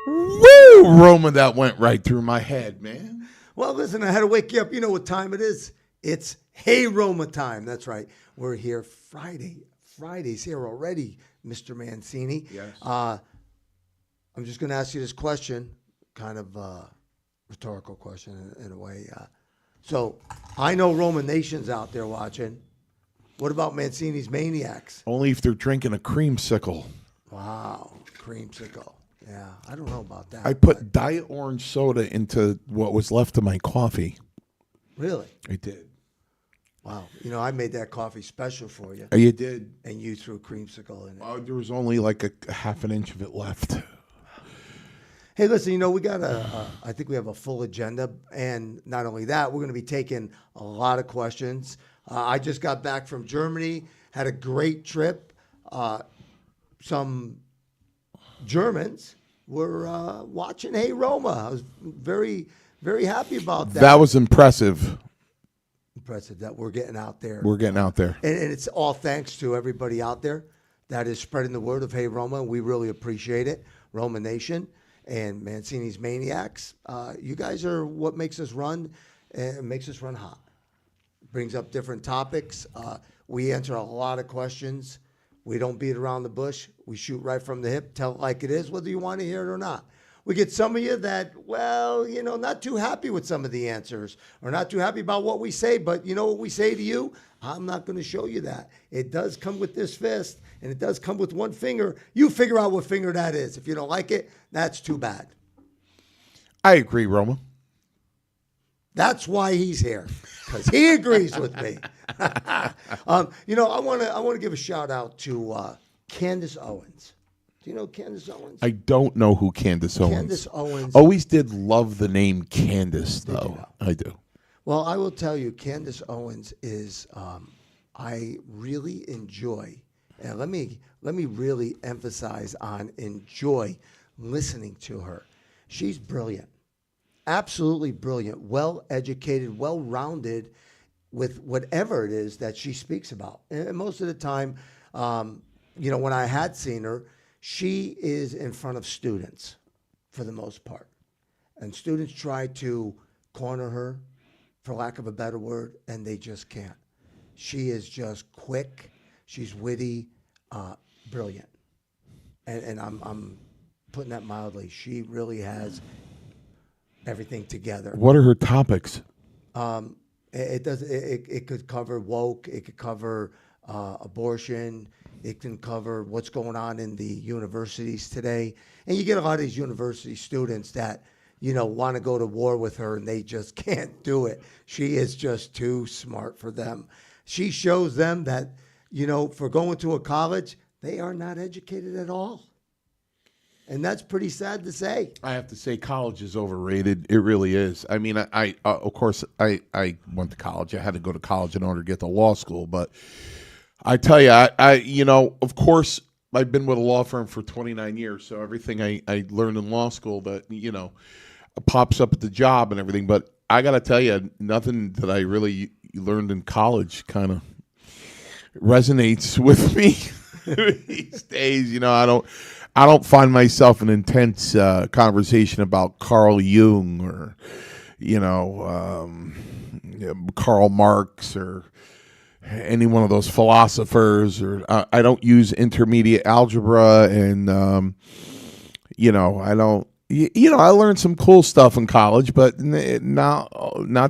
Woo, Roma, that went right through my head, man. Well, listen, I had to wake you up. You know what time it is? It's Hey Roma time. That's right. We're here Friday. Friday's here already, Mr. Mancini. Yes. I'm just going to ask you this question, kind of rhetorical question in a way. So I know Roma Nation's out there watching. What about Mancini's Maniacs? Only if they're drinking a creamsicle. Wow, creamsicle. Yeah, I don't know about that. I put Diet Orange soda into what was left of my coffee. Really? I did. Wow. You know, I made that coffee special for you. Oh, you did? And you threw creamsicle in it. Oh, there was only like a half an inch of it left. Hey, listen, you know, we got I think we have a full agenda. And not only that, we're going to be taking a lot of questions. I just got back from Germany, had a great trip. Some Germans were watching Hey Roma. I was very, very happy about that. That was impressive. Impressive that we're getting out there. We're getting out there. And it's all thanks to everybody out there that is spreading the word of Hey Roma. We really appreciate it. Roma Nation and Mancini's Maniacs. You guys are what makes us run hot. Brings up different topics. We answer a lot of questions. We don't beat around the bush. We shoot right from the hip, tell it like it is, whether you want to hear it or not. We get some of you that, well, you know, not too happy with some of the answers or not too happy about what we say, but you know what we say to you? I'm not going to show you that. It does come with this fist, and it does come with one finger. You figure out what finger that is. If you don't like it, that's too bad. I agree, Roma. That's why he's here, because he agrees with me. You know, I want to give a shout out to Candace Owens. Do you know Candace Owens? I don't know who Candace Owens. Candace Owens. Always did love the name Candace, though. you know? I do. Well, I will tell you, Candace Owens is. I really enjoy, and let me really emphasize on enjoy listening to her. She's brilliant. Absolutely brilliant, well-educated, well-rounded with whatever it is that she speaks about. And most of the time, you know, when I had seen her, she is in front of students for the most part. And students try to corner her, for lack of a better word, and they just can't. She is just quick. She's witty, brilliant. And I'm putting that mildly. She really has everything together. What are her topics? It could cover woke. It could cover abortion. It can cover what's going on in the universities today. And you get a lot of these university students that, you know, want to go to war with her, and they just can't do it. She is just too smart for them. She shows them that, you know, for going to a college, they are not educated at all. And that's pretty sad to say. I have to say college is overrated. It really is. I mean, I of course, I went to college. I had to go to college in order to get to law school. But I tell you, I you know, of course, I've been with a law firm for 29 years. So everything I learned in law school that, you know, pops up at the job and everything. But I got to tell you, nothing that I really learned in college kind of resonates with me these days. You know, I don't find myself in intense conversation about Carl Jung or, you know, Karl Marx or any one of those philosophers. Or I don't use intermediate algebra, and you know, I don't. You know, I learned some cool stuff in college, but not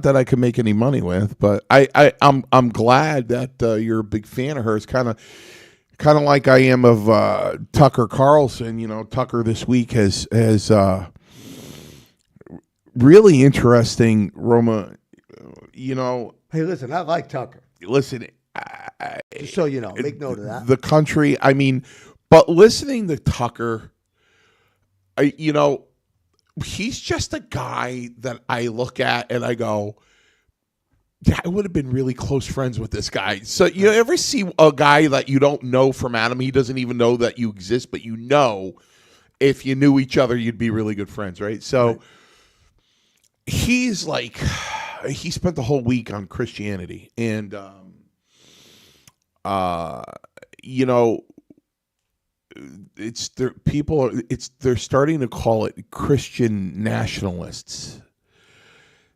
that I could make any money with. But I'm glad that you're a big fan of hers. Kind of like I am of Tucker Carlson. You know, Tucker this week has really interesting, Roma. You know, hey, listen, I like Tucker. Listen, just so you know, make note of that. The country. I mean, but listening to Tucker, you know, he's just a guy that I look at and I go, yeah, I would have been really close friends with this guy. So you ever see a guy that you don't know from Adam? He doesn't even know that you exist, but you know, if you knew each other, you'd be really good friends, right? So he's like, he spent the whole week on Christianity, and you know, they're starting to call it Christian nationalists.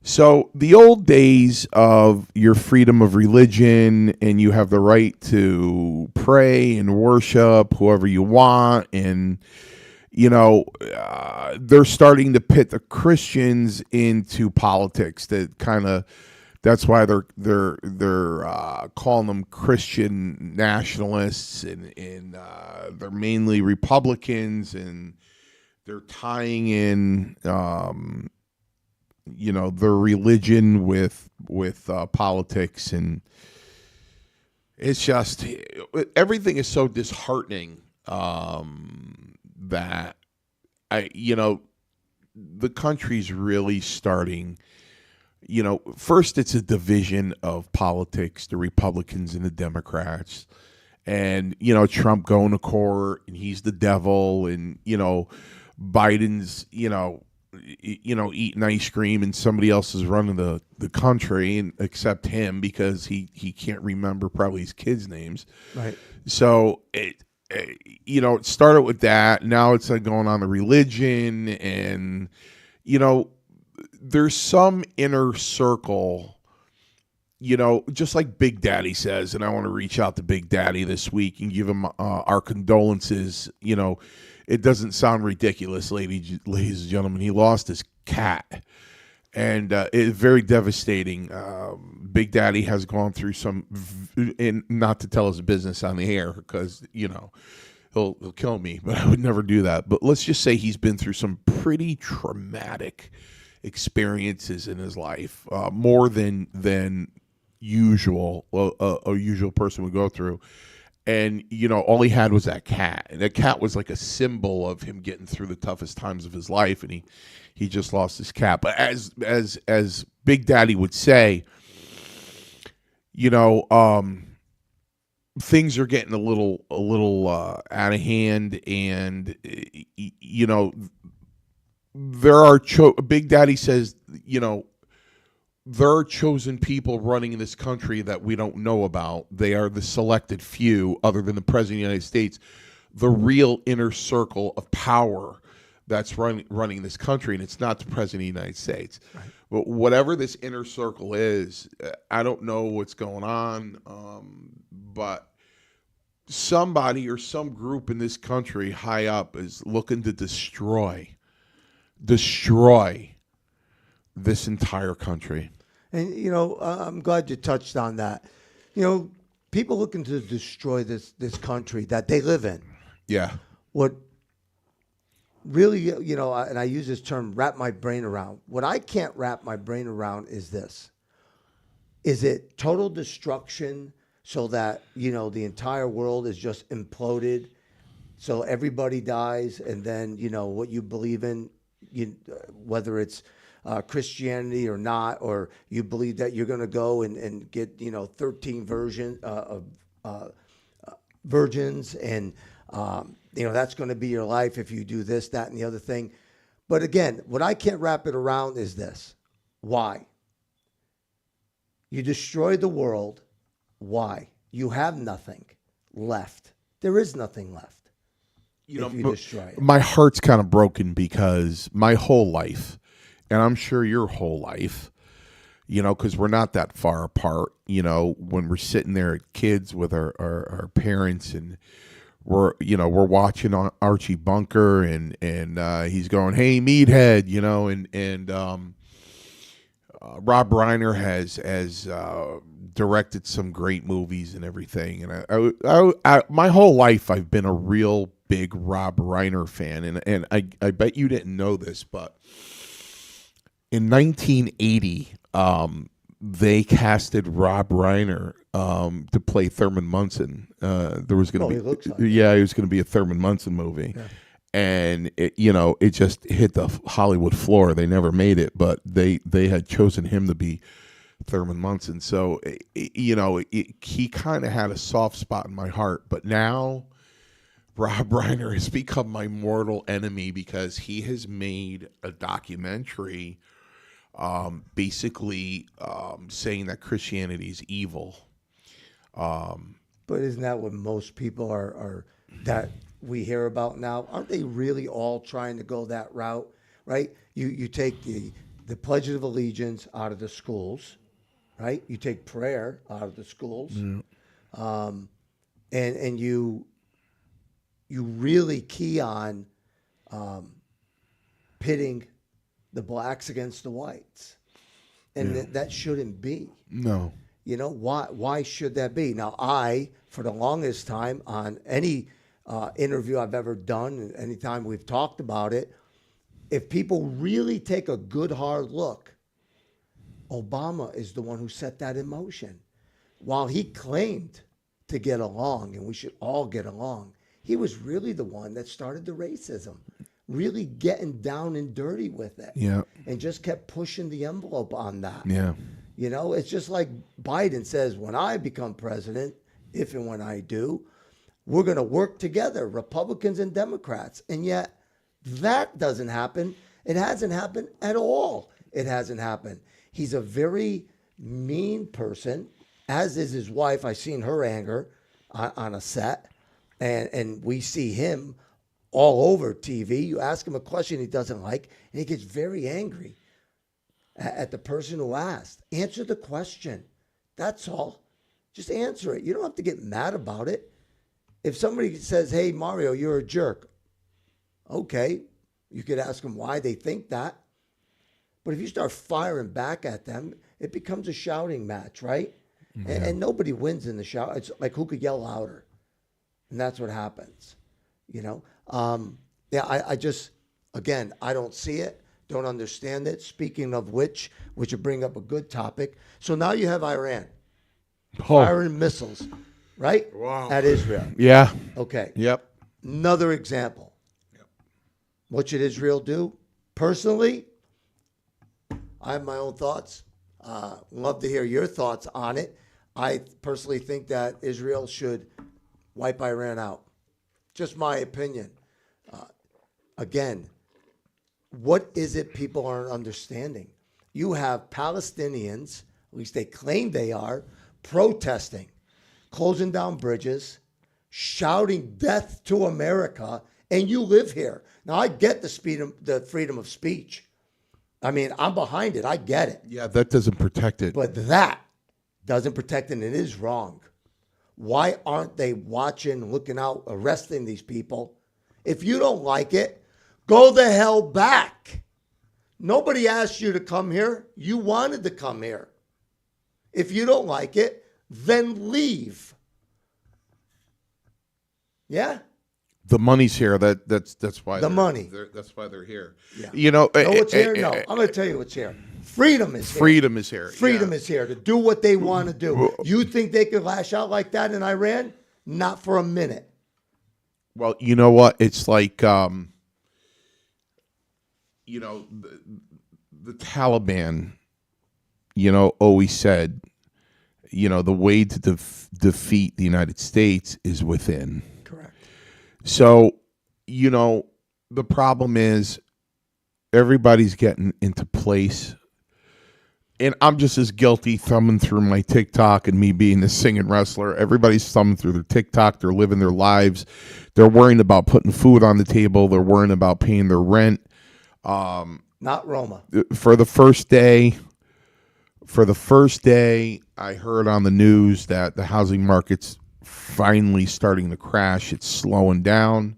So the old days of your freedom of religion and you have the right to pray and worship whoever you want, and they're starting to pit the Christians into politics. That's why they're calling them Christian nationalists, and they're mainly Republicans, and they're tying in their religion with politics, and it's just everything is so disheartening that the country's really starting. First it's a division of politics, the Republicans and the Democrats, and Trump going to court and he's the devil, and Biden's eating ice cream and somebody else is running the country, and except him because he can't remember probably his kids' names. Right. So it started with that. Now it's going on the religion, and there's some inner circle, just like Big Daddy says, and I want to reach out to Big Daddy this week and give him our condolences. It doesn't sound ridiculous, ladies and gentlemen. He lost his cat, and it's very devastating. Big Daddy has gone through some, and not to tell his business on the air because he'll kill me, but I would never do that. But let's just say he's been through some pretty traumatic experiences in his life, more than usual a usual person would go through. And all he had was that cat, and that cat was like a symbol of him getting through the toughest times of his life, and he just lost his cat. But as Big Daddy would say, things are getting a little out of hand, and there are Big Daddy says, there are chosen people running in this country that we don't know about. They are the selected few, other than the President of the United States, the real inner circle of power that's running this country, and it's not the President of the United States. Right. But whatever this inner circle is, I don't know what's going on, but somebody or some group in this country high up is looking to destroy this entire country. And I'm glad you touched on that. People looking to destroy this country that they live in. Yeah. What really, and I use this term, wrap my brain around. What I can't wrap my brain around is this. Is it total destruction so that, the entire world is just imploded, so everybody dies, and then, what you believe in, whether it's Christianity or not, or you believe that you're going to go and get 13 virgins, and that's going to be your life if you do this, that, and the other thing. But again, what I can't wrap it around is this: why? You destroy the world. Why? You have nothing left. There is nothing left. If you destroy it. My heart's kind of broken because my whole life, and I'm sure your whole life, because we're not that far apart, when we're sitting there at kids with our parents, and we're watching on Archie Bunker, and he's going, "Hey, meathead," and Rob Reiner has directed some great movies and everything, and I my whole life I've been a real big Rob Reiner fan, and I bet you didn't know this, but in 1980, they casted Rob Reiner to play Thurman Munson. There was going to be, he was going to be a Thurman Munson movie, and it just hit the Hollywood floor. They never made it, but they had chosen him to be Thurman Munson. So he kind of had a soft spot in my heart, but now Rob Reiner has become my mortal enemy because he has made a documentary basically saying that Christianity is evil. But isn't that what most people are that we hear about now, aren't they really all trying to go that route, right? You take the Pledge of Allegiance out of the schools, right? You take prayer out of the schools, and you really key on pitting the blacks against the whites, and that shouldn't be. No. You know, why should that be? Now, for the longest time, on any interview I've ever done, anytime we've talked about it, if people really take a good hard look, Obama is the one who set that in motion. While he claimed to get along, and we should all get along, he was really the one that started the racism, really getting down and dirty with it. Yeah. And just kept pushing the envelope on that. Yeah. You know, it's just like Biden says, when I become president, if and when I do, we're going to work together, Republicans and Democrats. And yet that doesn't happen. It hasn't happened at all. It hasn't happened. He's a very mean person, as is his wife. I've seen her anger on a set, and we see him all over TV. You ask him a question he doesn't like, and he gets very angry at the person who asked. Answer the question. That's all. Just answer it. You don't have to get mad about it. If somebody says, hey, Mario, you're a jerk, okay, you could ask them why they think that. But if you start firing back at them, it becomes a shouting match, right? Yeah. And nobody wins in the shout. It's like who could yell louder. And that's what happens, you know? I just, again, I don't see it. Don't understand it. Speaking of which would bring up a good topic. So now you have Iran firing missiles, right? Wow. At Israel. Yeah. Okay. Yep. Another example. Yep. What should Israel do? Personally, I have my own thoughts. Love to hear your thoughts on it. I personally think that Israel should wipe Iran out. Just my opinion. Again, what is it people aren't understanding? You have Palestinians, at least they claim they are, protesting, closing down bridges, shouting death to America, and you live here. Now, I get the freedom of speech. I mean, I'm behind it. I get it. Yeah, that doesn't protect it. But that doesn't protect it, and it is wrong. Why aren't they watching, looking out, arresting these people? If you don't like it, go the hell back. Nobody asked you to come here. You wanted to come here. If you don't like it, then leave. Yeah? The money's here. That's why the money. That's why they're here. Yeah. You know. What's here? No, I'm going to tell you what's here. Freedom is here. Freedom is here. Freedom is here to do what they want to do. You think they could lash out like that in Iran? Not for a minute. Well, you know what? It's like, the Taliban, always said, the way to defeat the United States is within. Correct. So, the problem is everybody's getting into place. And I'm just as guilty thumbing through my TikTok and me being a singing wrestler. Everybody's thumbing through their TikTok. They're living their lives. They're worrying about putting food on the table. They're worrying about paying their rent. Not Roma. For the first day, I heard on the news that the housing market's finally starting to crash. It's slowing down.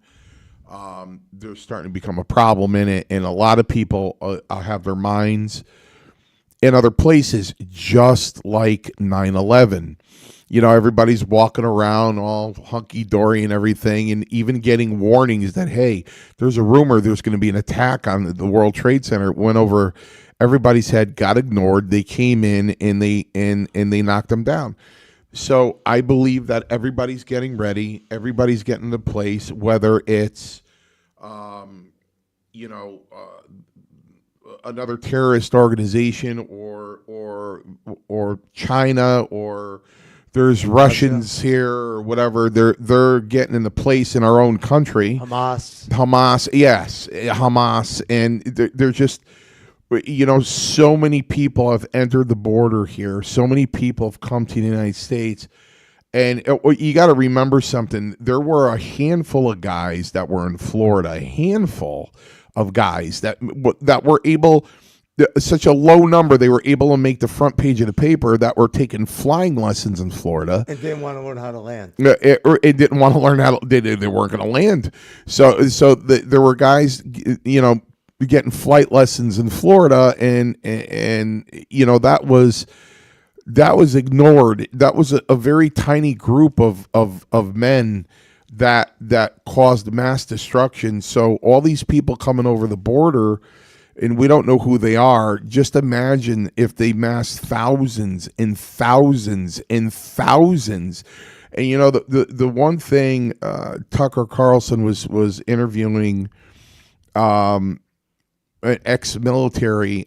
There's starting to become a problem in it. And a lot of people have their minds in other places, just like 9/11. Everybody's walking around all hunky-dory and everything, and even getting warnings that, hey, there's a rumor there's going to be an attack on the World Trade Center. It went over everybody's head, got ignored. They came in and they knocked them down. So I believe that everybody's getting ready. Everybody's getting to place, whether it's, another terrorist organization or China, or there's Russians here or whatever. They're getting into place in our own country. Hamas, yes, Hamas, and they're just, so many people have entered the border here. So many people have come to the United States, And you got to remember something. There were a handful of guys that were in Florida, a handful of guys that were able, such a low number, they were able to make the front page of the paper, that were taking flying lessons in Florida. And didn't want to learn how to land. It didn't want to learn how to, they weren't going to land. So there were guys, getting flight lessons in Florida, and that was ignored. That was a very tiny group of men that caused mass destruction. So all these people coming over the border, and we don't know who they are. Just imagine if they massed thousands and thousands and thousands. And the one thing, Tucker Carlson was interviewing an ex-military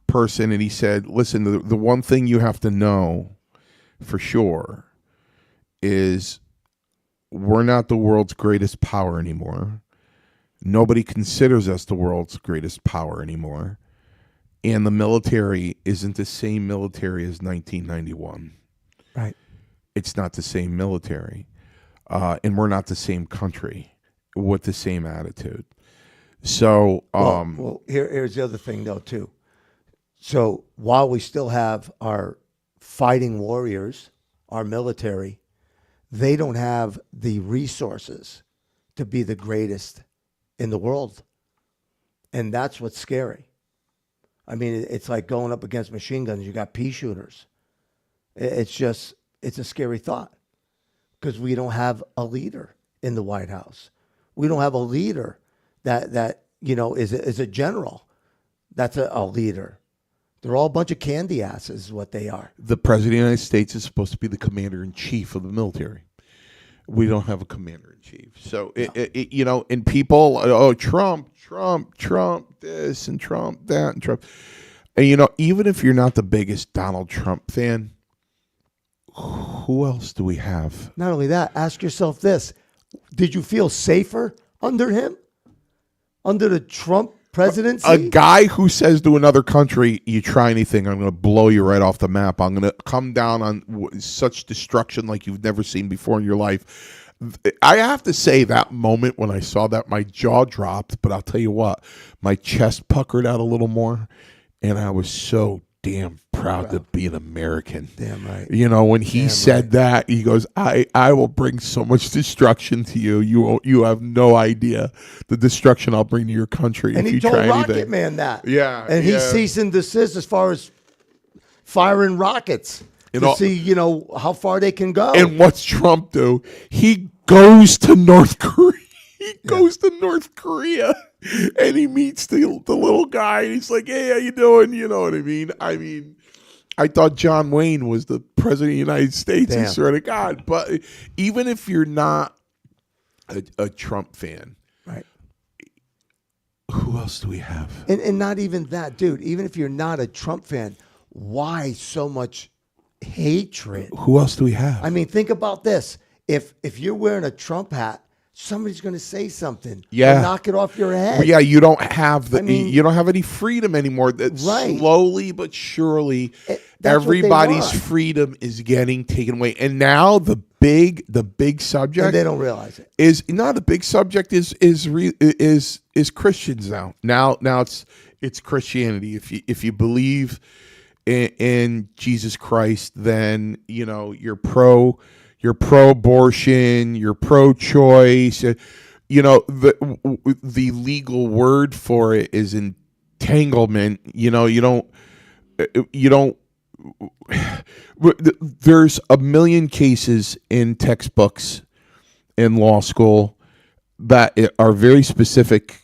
person, and he said, listen, the one thing you have to know for sure is we're not the world's greatest power anymore. Nobody considers us the world's greatest power anymore. And the military isn't the same military as 1991. Right. It's not the same military. And we're not the same country with the same attitude. So, well, here's the other thing, though, too. So while we still have our fighting warriors, our military, they don't have the resources to be the greatest in the world. And that's what's scary. I mean, it's like going up against machine guns. You got pea shooters. It's a scary thought, because we don't have a leader in the White House. We don't have a leader that is a general. That's a leader. They're all a bunch of candy asses, is what they are. The President of the United States is supposed to be the commander-in-chief of the military. We don't have a commander-in-chief. So, and people, Trump, this and Trump, that, and Trump. And, even if you're not the biggest Donald Trump fan, who else do we have? Not only that, ask yourself this. Did you feel safer under him? Under the Trump presidency? A guy who says to another country, you try anything, I'm going to blow you right off the map. I'm going to come down on such destruction like you've never seen before in your life. I have to say, that moment when I saw that, my jaw dropped, but I'll tell you what, my chest puckered out a little more, and I was so damn proud to be an American. Damn right. When he said that, he goes, I will bring so much destruction to you. You have no idea the destruction I'll bring to your country and if he you told try Rocket anything. Man that. Yeah. And he ceased and desist as far as firing rockets to see, how far they can go. And what's Trump do? He goes to North Korea. He goes to North Korea, and he meets the little guy, and he's like, hey, how you doing? You know what I mean? I thought John Wayne was the president of the United States. I swear to God. But even if you're not a Trump fan, right? Who else do we have? And not even that, dude. Even if you're not a Trump fan, why so much hatred? Who else do we have? I mean, think about this. If you're wearing a Trump hat, somebody's going to say something. Yeah, knock it off your head. Well, yeah, you don't have you don't have any freedom anymore. That right. Slowly but surely, everybody's freedom is getting taken away. And now the big subject, and they don't realize it, is not the big subject is Christians now. Now it's Christianity. If you believe in Jesus Christ, then you're pro-abortion, you're pro-choice. The legal word for it is entanglement. You don't. There's a million cases in textbooks in law school that are very specific.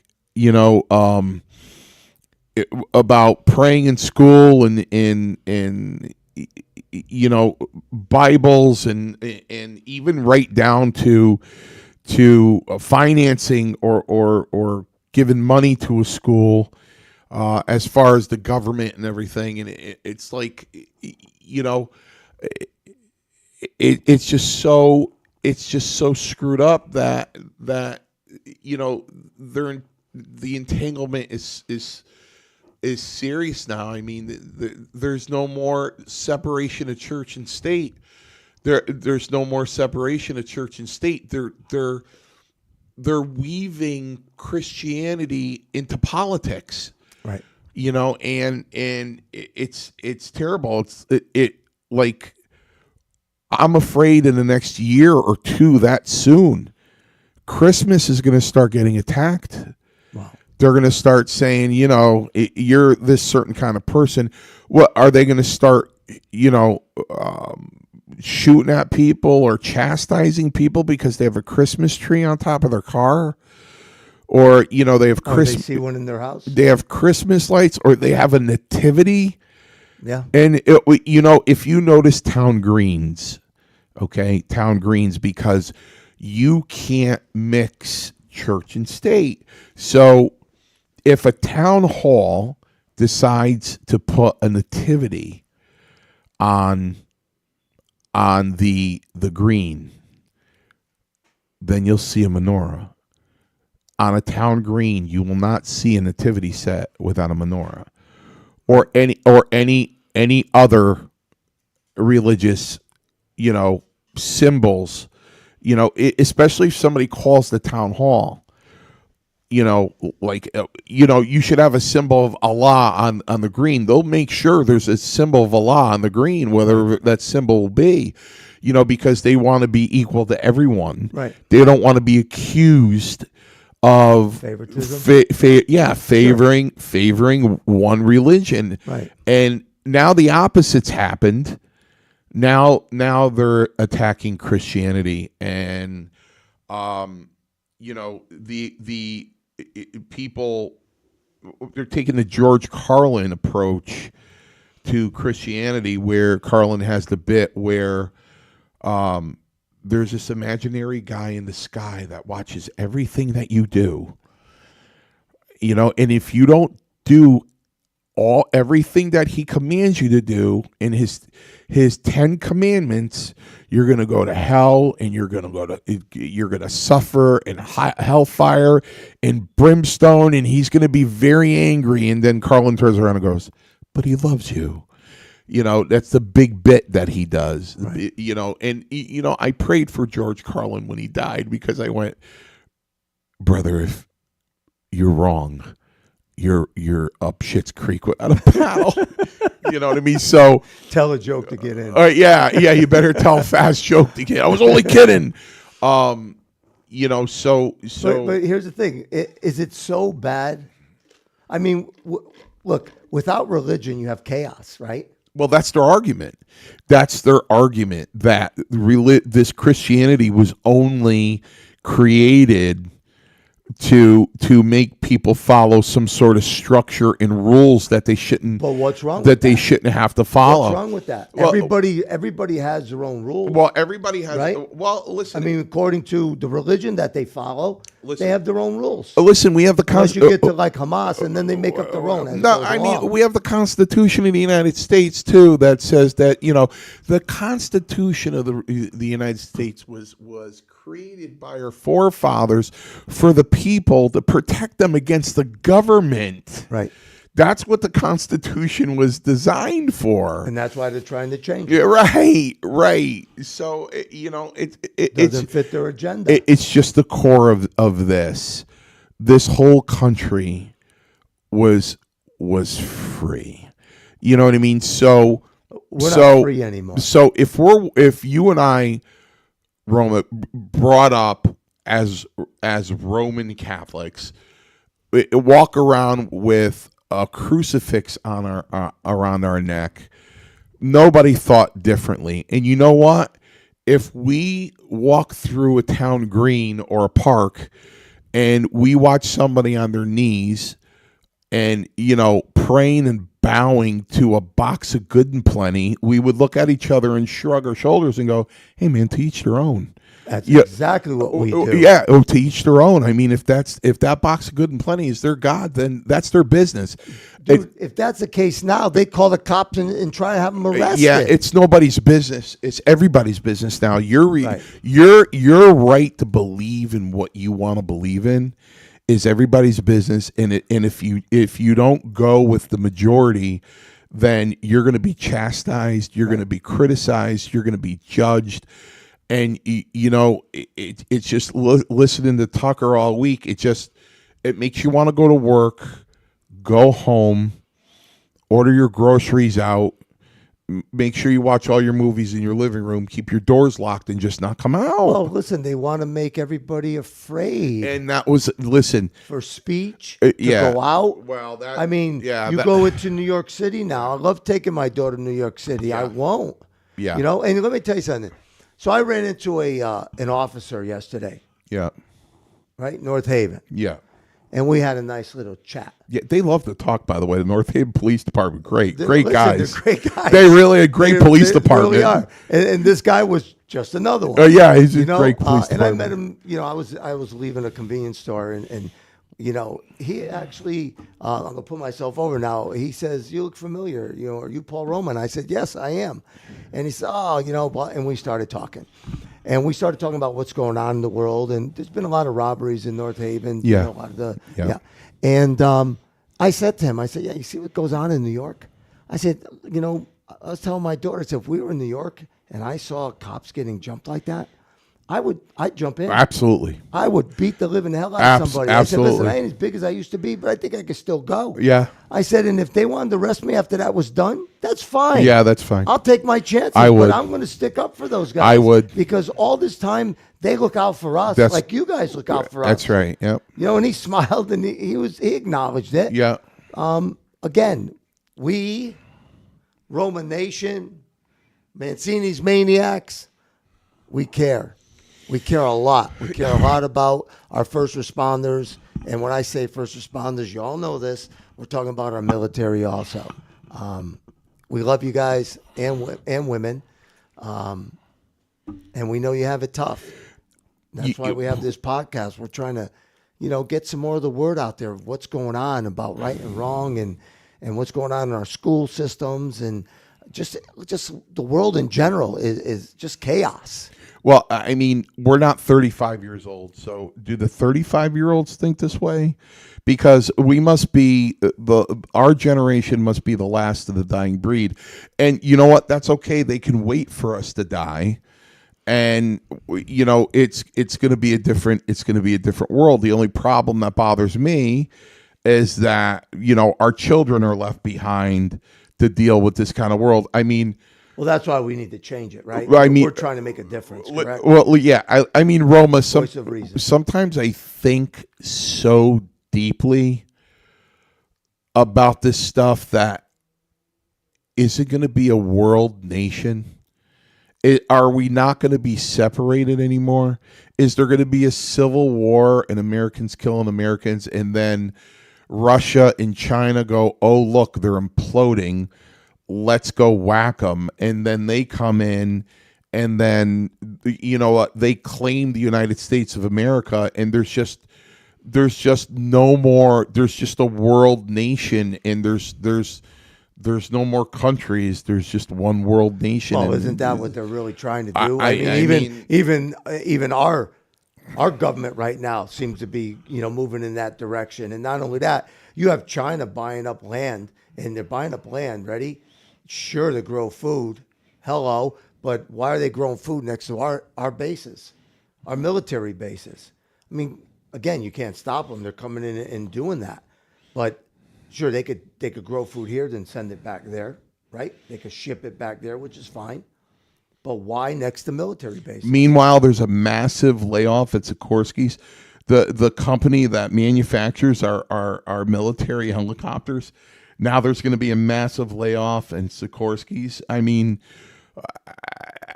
About praying in school and Bibles and even right down to financing or giving money to a school, as far as the government and everything. And it's like, it's just so screwed up that the entanglement is serious now. I mean, there's no more separation of church and state. There's no more separation of church and state. They're weaving Christianity into politics. Right. And it's terrible. It like, I'm afraid in the next year or two, that soon, Christmas is going to start getting attacked. Wow. They're going to start saying, you're this certain kind of person. What are they going to start, shooting at people or chastising people because they have a Christmas tree on top of their car? Or, they have They see one in their house. They have Christmas lights, or they have a nativity. Yeah. And, if you notice town greens, because you can't mix church and state. So if a town hall decides to put a nativity on the green, then you'll see a menorah. On a town green, you will not see a nativity set without a menorah, or any other religious, symbols. Especially if somebody calls the town hall. You should have a symbol of Allah on the green. They'll make sure there's a symbol of Allah on the green, whether that symbol will be, because they want to be equal to everyone. Right. They don't want to be accused of favoritism. Favoring one religion. Right. And now the opposite's happened. Now they're attacking Christianity, and the people, they're taking the George Carlin approach to Christianity, where Carlin has the bit where there's this imaginary guy in the sky that watches everything that you do, and if you don't do everything that he commands you to do in his 10 commandments, you're going to go to hell, and you're going to suffer in hellfire and brimstone, and he's going to be very angry. And then Carlin turns around and goes, but he loves you. That's the big bit that he does. Right. I prayed for George Carlin when he died, because I went, brother, if you're wrong, you're up Schitt's Creek without a paddle. You know what I mean? So tell a joke to get in. Yeah, you better tell a fast joke to get. I was only kidding. So. But here's the thing: is it so bad? I mean, look, without religion, you have chaos, right? Well, that's their argument. That's their argument, that this Christianity was only created to make people follow some sort of structure and rules that they shouldn't. But what's wrong? That they shouldn't have to follow. What's wrong with that? Well, everybody has their own rules. Well, everybody has. Right? Well, listen. I mean, according to the religion that they follow, they have their own rules. Listen, we have the Constitution. Unless you get to like Hamas, and then they make up their own. No, I mean, we have the Constitution of the United States too, that says that the Constitution of the United States was created by our forefathers for the people, to protect them against the government. Right. That's what the Constitution was designed for. And that's why they're trying to change it. Yeah, right. So, it doesn't fit their agenda. It's just the core of this. This whole country was free. You know what I mean? So we're not free anymore. So if you and I, Roma, brought up as Roman Catholics, walk around with a crucifix on around our neck, nobody thought differently. And you know what? If we walk through a town green or a park and we watch somebody on their knees and praying and bowing to a box of Good and Plenty, we would look at each other and shrug our shoulders and go, hey man, to each their own. That's exactly what we do. Yeah, to each their own. I mean, if that box of Good and Plenty is their God, then that's their business. Dude, if that's the case now, they call the cops and try to have them arrested. Yeah, it's nobody's business. It's everybody's business now. Your right to believe in what you want to believe in is everybody's business. And if you don't go with the majority, then you're going to be chastised, you're going to be criticized, you're going to be judged. And it's just listening to Tucker all week. It makes you want to go to work, go home, order your groceries out, make sure you watch all your movies in your living room, keep your doors locked, and just not come out. Well, listen, they want to make everybody afraid. And that was for speech to go out. Well, go into New York City now. I love taking my daughter to New York City. I won't. Yeah. And let me tell you something. So I ran into an officer yesterday. Yeah. Right? North Haven. Yeah. And we had a nice little chat. Yeah, they love to talk, by the way. The North Haven Police Department, great guys. They're great guys. They really a great police department. They really are. And this guy was just another one. Oh, yeah, he's a great police department. And I met him, I was leaving a convenience store and he actually, I'm going to put myself over now. He says, "You look familiar. Are you Paul Roma?" And I said, "Yes, I am." And he said, and we started talking. And we started talking about what's going on in the world. And there's been a lot of robberies in North Haven. Yeah. A lot of And I said to him, "Yeah, you see what goes on in New York?" I said, I was telling my daughter, I said, if we were in New York and I saw cops getting jumped like that, I'd jump in. Absolutely. I would beat the living hell out of somebody. Absolutely. I said, listen, I ain't as big as I used to be, but I think I could still go. Yeah. I said, and if they wanted to arrest me after that was done, that's fine. Yeah, that's fine. I'll take my chances. I would. But I'm going to stick up for those guys. I would. Because all this time, they look out for us like you guys look out for us. That's right, yep. And he smiled and he acknowledged it. Yeah. Again, we, Roman Nation, Mancini's Maniacs, we care. We care a lot. We care a lot about our first responders. And when I say first responders, you all know this. We're talking about our military also. We love you guys and women. And we know you have it tough. That's why we have this podcast. We're trying to, get some more of the word out there of what's going on about right and wrong and what's going on in our school systems and just the world in general is just chaos. Well, I mean, we're not 35 years old, so do the 35-year-olds think this way? Because we must be our generation must be the last of the dying breed, and you know what? That's okay. They can wait for us to die, and it's going to be a different world. The only problem that bothers me is that our children are left behind to deal with this kind of world. I mean. Well, that's why we need to change it, right? We're trying to make a difference, correct? Well, yeah. I mean, Roma, Voice of reason. Sometimes I think so deeply about this stuff that is it going to be a world nation? Are we not going to be separated anymore? Is there going to be a civil war and Americans killing Americans and then Russia and China go, oh, look, they're imploding. Let's go whack them. And then they come in and then, they claim the United States of America and there's just no more, there's just a world nation and there's no more countries. There's just one world nation. Oh, isn't that what they're really trying to do? Even our government right now seems to be, moving in that direction. And not only that, you have China buying up land and they're buying up land, ready? Sure, to grow food. Hello. But why are they growing food next to our bases, our military bases? I mean, again, you can't stop them. They're coming in and doing that. But sure, they could grow food here, then send it back there, right? They could ship it back there, which is fine. But why next to military bases? Meanwhile, there's a massive layoff at Sikorsky's, the company that manufactures our military helicopters. Now there's going to be a massive layoff in Sikorsky's. I mean,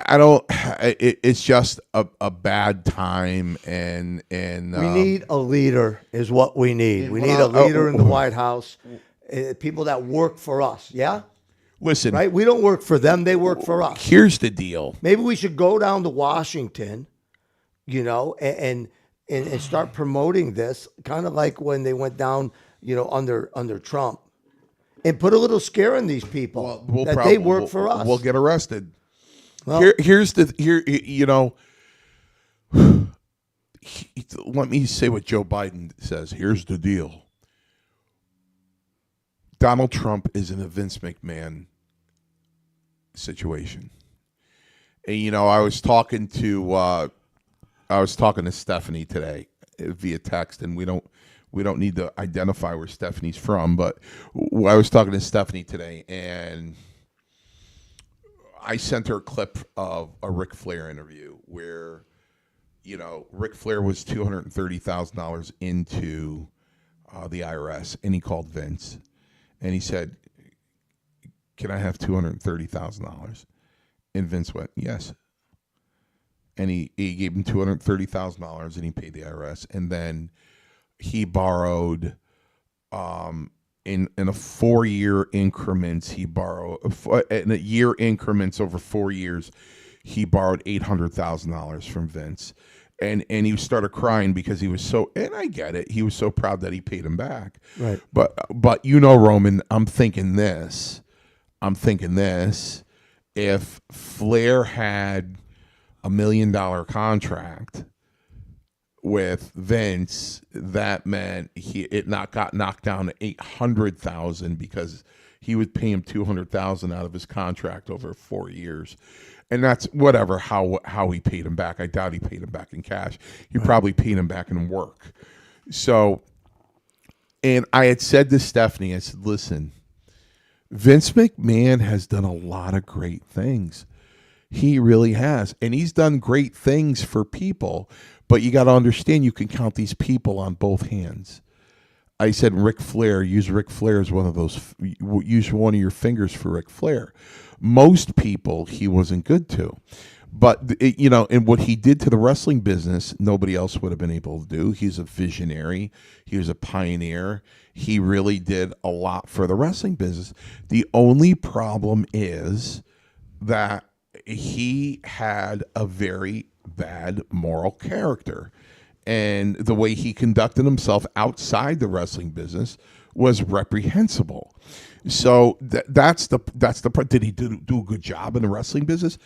I don't. It's just a bad time, and we need a leader. Is what we need. We need a leader in the White House. People that work for us. Yeah. Listen, right? We don't work for them; they work for us. Here's the deal. Maybe we should go down to Washington, and start promoting this, kind of like when they went down, under Trump. And put a little scare in these people they work for us. We'll get arrested. Well, let me say what Joe Biden says. Here's the deal. Donald Trump is in a Vince McMahon situation. And I was talking to Stephanie today via text, and we don't need to identify where Stephanie's from, but I was talking to Stephanie today, and I sent her a clip of a Ric Flair interview where Ric Flair was $230,000 into the IRS, and he called Vince, and he said, "Can I have $230,000?" And Vince went, "Yes." And he gave him $230,000, and he paid the IRS, and then he borrowed in a 4-year increments. He borrowed in a year increments over 4 years. He borrowed $800,000 from Vince. And he started crying because he was so, and I get it, he was so proud that he paid him back. Right. But Roman, I'm thinking this. If Flair had $1 million contract with Vince, that meant it got knocked down to $800,000 because he would pay him $200,000 out of his contract over 4 years. And that's whatever how he paid him back. I doubt he paid him back in cash. He probably paid him back in work. So, and I had said to Stephanie, I said, listen, Vince McMahon has done a lot of great things. He really has. And he's done great things for people, but you got to understand you can count these people on both hands. I said, Ric Flair, use Ric Flair as one of those, use one of your fingers for Ric Flair. Most people he wasn't good to. But, and what he did to the wrestling business, nobody else would have been able to do. He's a visionary. He was a pioneer. He really did a lot for the wrestling business. The only problem is that he had a very bad moral character. And the way he conducted himself outside the wrestling business was reprehensible. So that's the part. Did he do a good job in the wrestling business?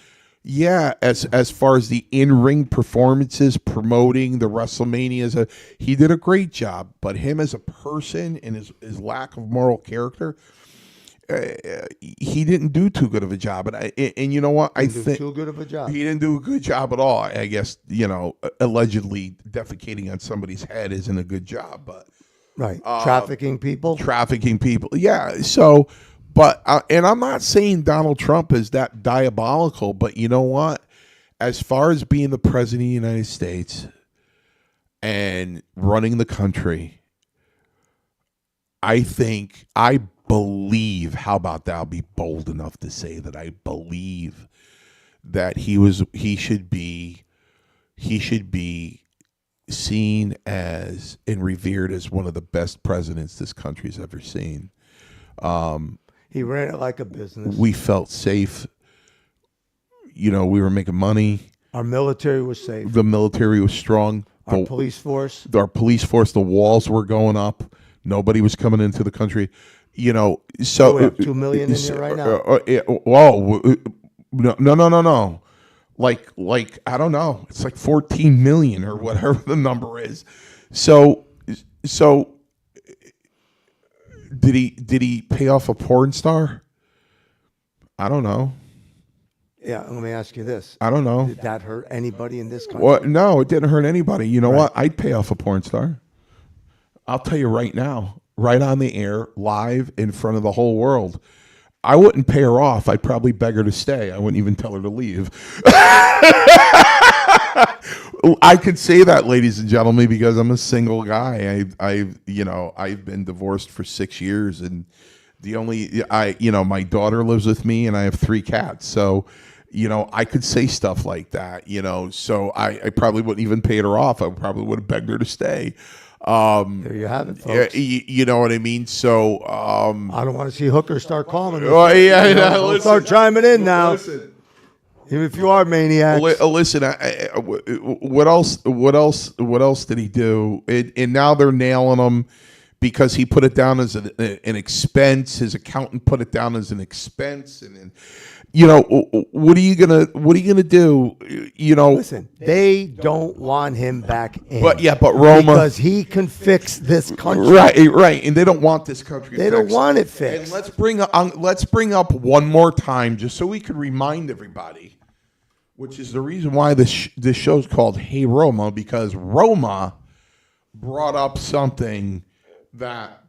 Yeah, as far as the in-ring performances, promoting the WrestleManias, he did a great job. But him as a person and his lack of moral character, he didn't do too good of a job. And you know what? I think too good of a job. He didn't do a good job at all. I guess allegedly defecating on somebody's head isn't a good job, but. Right. Trafficking people. Yeah. So, but, and I'm not saying Donald Trump is that diabolical, but you know what? As far as being the president of the United States and running the country, I believe, how about that? I'll be bold enough to say that I believe that he should be seen as and revered as one of the best presidents this country's ever seen. He ran it like a business. We felt safe. We were making money. Our military was safe. The military was strong. Our police force. The walls were going up. Nobody was coming into the country. So we have 2 million in here right now. No. Like I don't know. It's like 14 million or whatever the number is. So did he pay off a porn star? I don't know. Yeah, let me ask you this. I don't know. Did that hurt anybody in this country? Well, no, it didn't hurt anybody. You know what? I'd pay off a porn star. I'll tell you right now, right on the air, live in front of the whole world. I wouldn't pay her off. I'd probably beg her to stay. I wouldn't even tell her to leave. I could say that, ladies and gentlemen, because I'm a single guy. I've been divorced for 6 years, and my daughter lives with me, and I have 3 cats. So, I could say stuff like that. So I probably wouldn't even pay her off. I probably would have begged her to stay. There you have it, folks. You know what I mean? So I don't want to see hookers start calling. Listen, start chiming in now. Listen. Even if you are maniacs. Listen, what else did he do? And now they're nailing him because he put it down as an expense. His accountant put it down as an expense, and what are you gonna do? Listen, they don't want him back in. But Roma, because he can fix this country. Right, and they don't want this country. They don't want it fixed. And let's bring up one more time, just so we can remind everybody, which is the reason why this show's called Hey Roma, because Roma brought up something that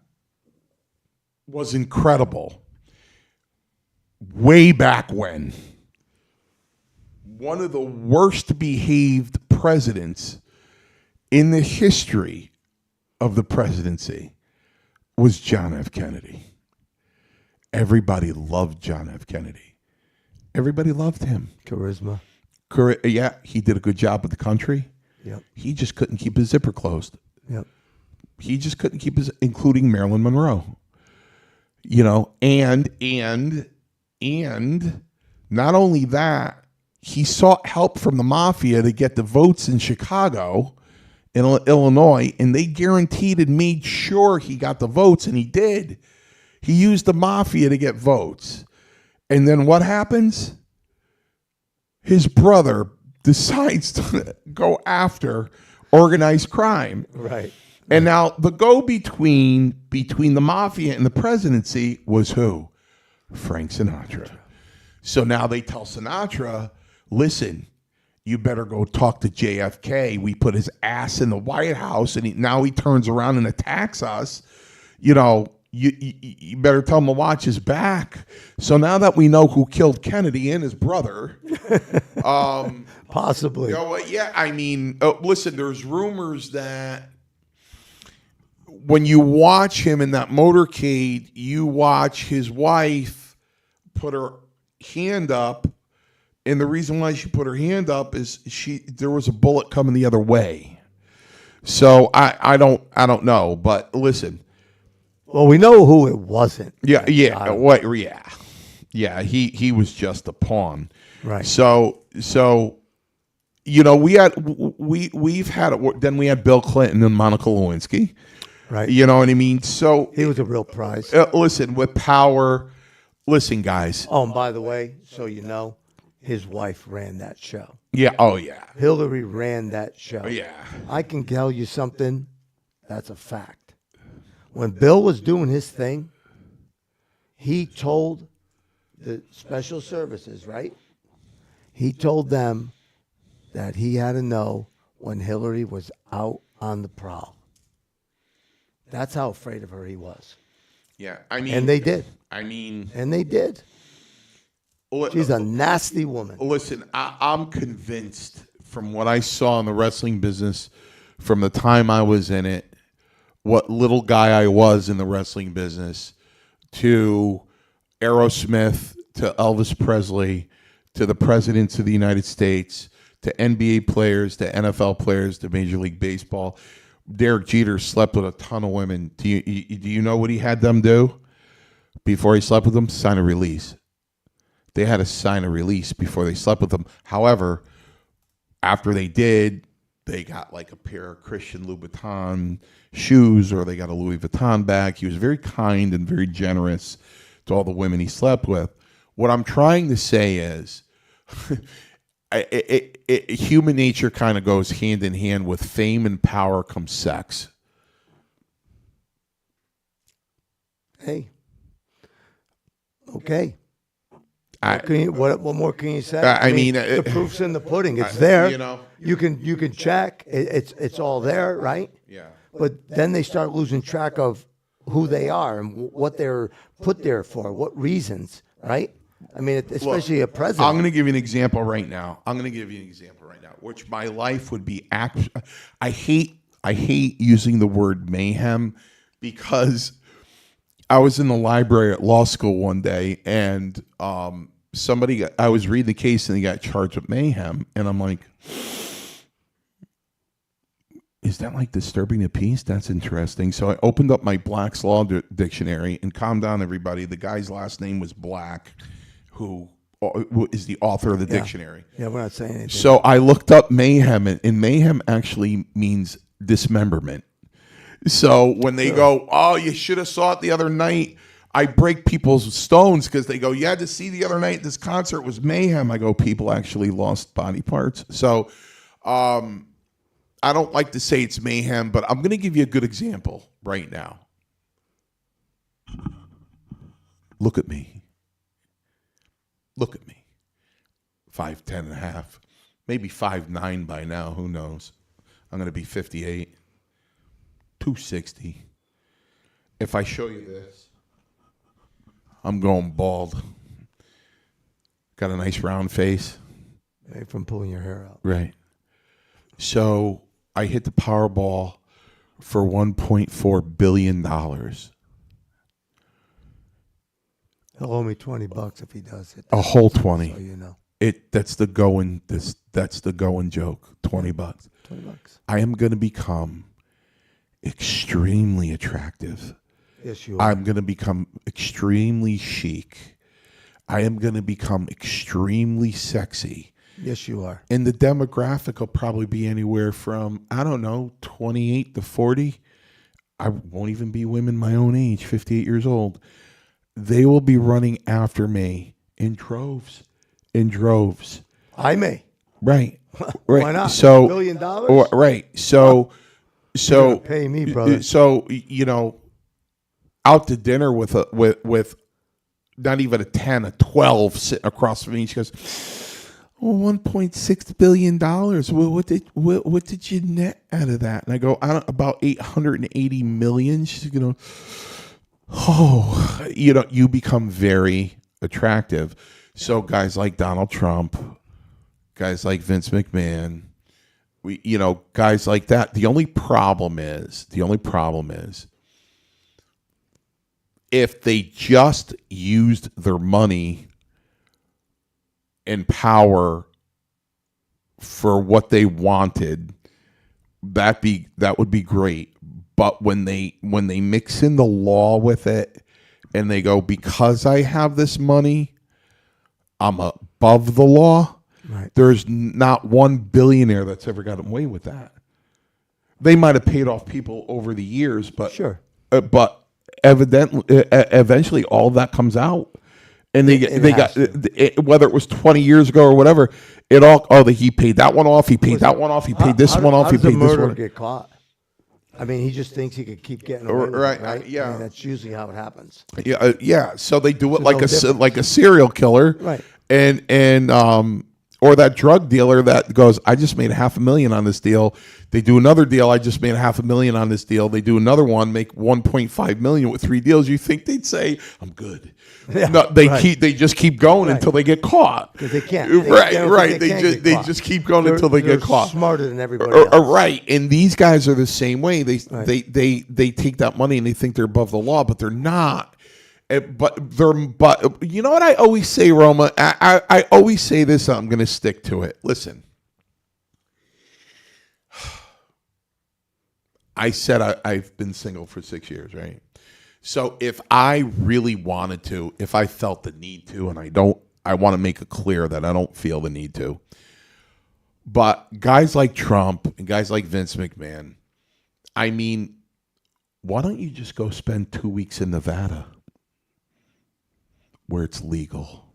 was incredible way back when. One of the worst behaved presidents in the history of the presidency was John F. Kennedy. Everybody loved John F. Kennedy. Everybody loved him. Charisma. Yeah, he did a good job with the country. Yep. He just couldn't keep his zipper closed. Yep. He just couldn't keep his, including Marilyn Monroe. And not only that, he sought help from the mafia to get the votes in Chicago, in Illinois, and they guaranteed and made sure he got the votes, and he did. He used the mafia to get votes. And then what happens? His brother decides to go after organized crime. Right. And now the go-between between the mafia and the presidency was who? Frank Sinatra. So now they tell Sinatra, listen, you better go talk to JFK. We put his ass in the White House, and now he turns around and attacks us. You better tell him to watch his back. So now that we know who killed Kennedy and his brother, possibly. Listen, there's rumors that when you watch him in that motorcade, you watch his wife put her hand up, and the reason why she put her hand up is there was a bullet coming the other way. So I don't know, but listen. Well, we know who it wasn't. Yeah. He was just a pawn. Right. So we've had it. Then we had Bill Clinton and Monica Lewinsky. Right. You know what I mean? So he was a real prize. Listen, with power. Listen, guys. Oh, and by the way, so you know, his wife ran that show. Yeah. Oh, yeah. Hillary ran that show. Yeah. I can tell you something. That's a fact. When Bill was doing his thing, he told the special services, right? He told them that he had to know when Hillary was out on the prowl. That's how afraid of her he was. Yeah, and they did. And they did. She's a nasty woman. Listen, I'm convinced from what I saw in the wrestling business, from the time I was in it, what little guy I was in the wrestling business, to Aerosmith, to Elvis Presley, to the presidents of the United States, to NBA players, to NFL players, to Major League Baseball. Derek Jeter slept with a ton of women. Do you know what he had them do before he slept with them? Sign a release. They had to sign a release before they slept with them. However, after they did, they got like a pair of Christian Louboutin shoes, or they got a Louis Vuitton bag. He was very kind and very generous to all the women he slept with. What I'm trying to say is human nature kind of goes hand in hand. With fame and power comes sex. Hey. Okay. What more can you say? The proof's in the pudding. It's there. You can check. It's all there, right? Yeah. But then they start losing track of who they are and what they're put there for, what reasons, right? I mean, especially a president. I'm going to give you an example right now. Which my life would be. I hate using the word mayhem, because I was in the library at law school one day, and I was reading the case, and he got charged with mayhem, and I'm like, is that like disturbing the peace? That's interesting. So I opened up my Black's Law Dictionary, and calm down, everybody. The guy's last name was Black, who is the author of the dictionary. Yeah, we're not saying anything. So I looked up mayhem, and mayhem actually means dismemberment. So when they go, oh, you should have saw it the other night. I break people's stones because they go, you had to see the other night. This concert was mayhem. I go, people actually lost body parts. So I don't like to say it's mayhem, but I'm going to give you a good example right now. Look at me. Look at me. 5'10" and a half. Maybe 5'9" by now. Who knows? I'm going to be 58. 260. If I show you this, I'm going bald. Got a nice round face. Right, from pulling your hair out. Right. So I hit the Powerball for $1.4 billion. He'll owe me $20 if he does it. A whole 20. So you know. That's the going joke. $20. $20. I am going to become extremely attractive. Yes, you are. I'm going to become extremely chic. I am going to become extremely sexy. Yes, you are. And the demographic will probably be anywhere from, I don't know, 28 to 40. I won't even be women my own age, 58 years old. They will be running after me in droves. In droves. I may. Right. Why not? So, $1 billion? Right. So Pay me, brother. So, out to dinner with not even a 10, a 12 sitting across from me. She goes, oh, $1.6 billion. What did you net out of that? And I go, about 880 million. She's going, oh, you become very attractive. So guys like Donald Trump, guys like Vince McMahon, guys like that. The only problem is if they just used their money and power for what they wanted, that would be great. But when they mix in the law with it and they go, because I have this money, I'm above the law. Right. There's not one billionaire that's ever gotten away with that. They might have paid off people over the years, but sure. But eventually, all of that comes out, and they got whether it was 20 years ago or whatever. He paid that one off. He paid that one off. He paid this one off. How He does a paid this murderer one. get caught? I mean, he just thinks he could keep getting away with Right, it, right? yeah. I mean, that's usually how it happens. Yeah. So they do it So like a serial killer, right? And or that drug dealer that goes, I just made $500,000 on this deal. They do another deal. I just made $500,000 on this deal. They do another one, make $1.5 million with 3 deals. You think they'd say, I'm good? Yeah, no, they just keep going until they get caught. Because they can't. Right. They just keep going until they get caught. Smarter than everybody else. Right. And these guys are the same way. They take that money and they think they're above the law, but they're not. But you know what I always say, Roma? I always say this. I'm going to stick to it. Listen, I said I've been single for 6 years, right? So if I really wanted to, if I felt the need to, and I want to make it clear that I don't feel the need to. But guys like Trump and guys like Vince McMahon, I mean, why don't you just go spend 2 weeks in Nevada, where it's legal?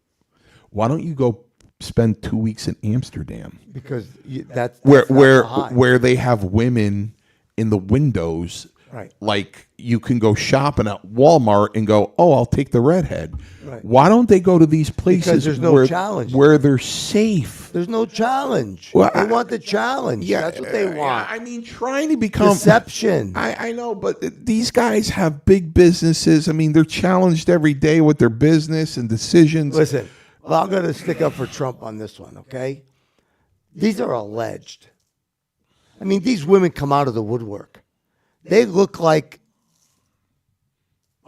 Why don't you go spend 2 weeks in Amsterdam? Because that's where they have women in the windows. Right. Like you can go shopping at Walmart and go, oh, I'll take the redhead. Right. Why don't they go to these places because there's no challenge where they're safe? There's no challenge. Well, they want the challenge. Yeah, that's what they want. I mean, trying to become deception. I know, but these guys have big businesses. I mean, they're challenged every day with their business and decisions. Listen, well, I'm going to stick up for Trump on this one, okay? These are alleged. I mean, these women come out of the woodwork. They look like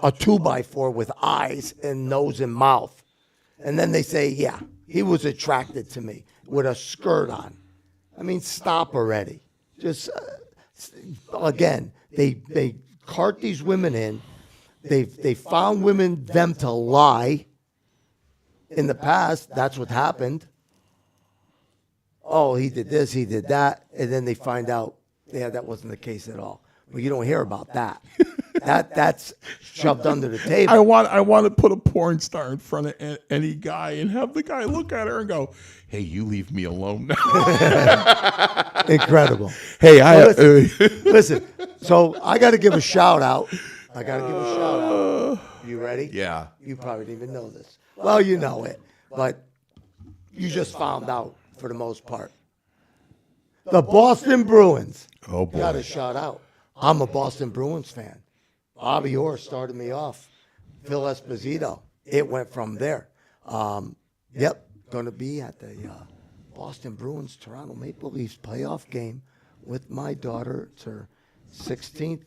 a 2x4 with eyes and nose and mouth. And then they say, yeah, he was attracted to me with a skirt on. I mean, stop already. Just, again, they cart these women in. They found them to lie. In the past, that's what happened. Oh, he did this, he did that. And then they find out, yeah, that wasn't the case at all. Well, you don't hear about that. That's shoved under the table. I want to put a porn star in front of any guy and have the guy look at her and go, "Hey, you leave me alone now." Incredible. Hey, Listen. So I got to give a shout out. You ready? Yeah. You probably didn't even know this. Well, you know it, but you just found out for the most part. The Boston Bruins. Oh boy. Got a shout out. I'm a Boston Bruins fan. Bobby Orr started me off. Phil Esposito. It went from there. Yep, going to be at the Boston Bruins Toronto Maple Leafs playoff game with my daughter. It's her 16th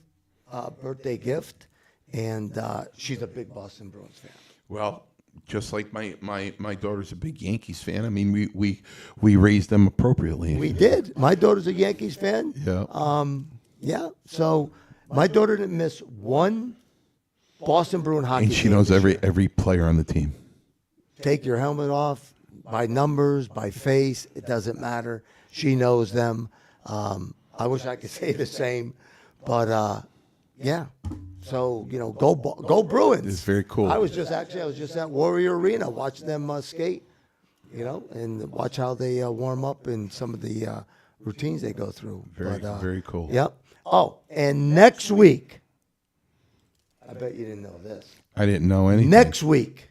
birthday gift, and she's a big Boston Bruins fan. Well, just like my daughter's a big Yankees fan. I mean, we raised them appropriately. We did. My daughter's a Yankees fan. Yeah. Yeah. So my daughter didn't miss one Boston Bruin hockey And she game knows this every player on the team. Take your helmet off by numbers, by face. It doesn't matter. She knows them. I wish I could say the same, but yeah. So go Bruins. It's very cool. I was just at Warrior Arena watching them skate, and watch how they warm up and some of the routines they go through. Very cool. Yep. Oh, and next week, I bet you didn't know this. I didn't know anything. Next week,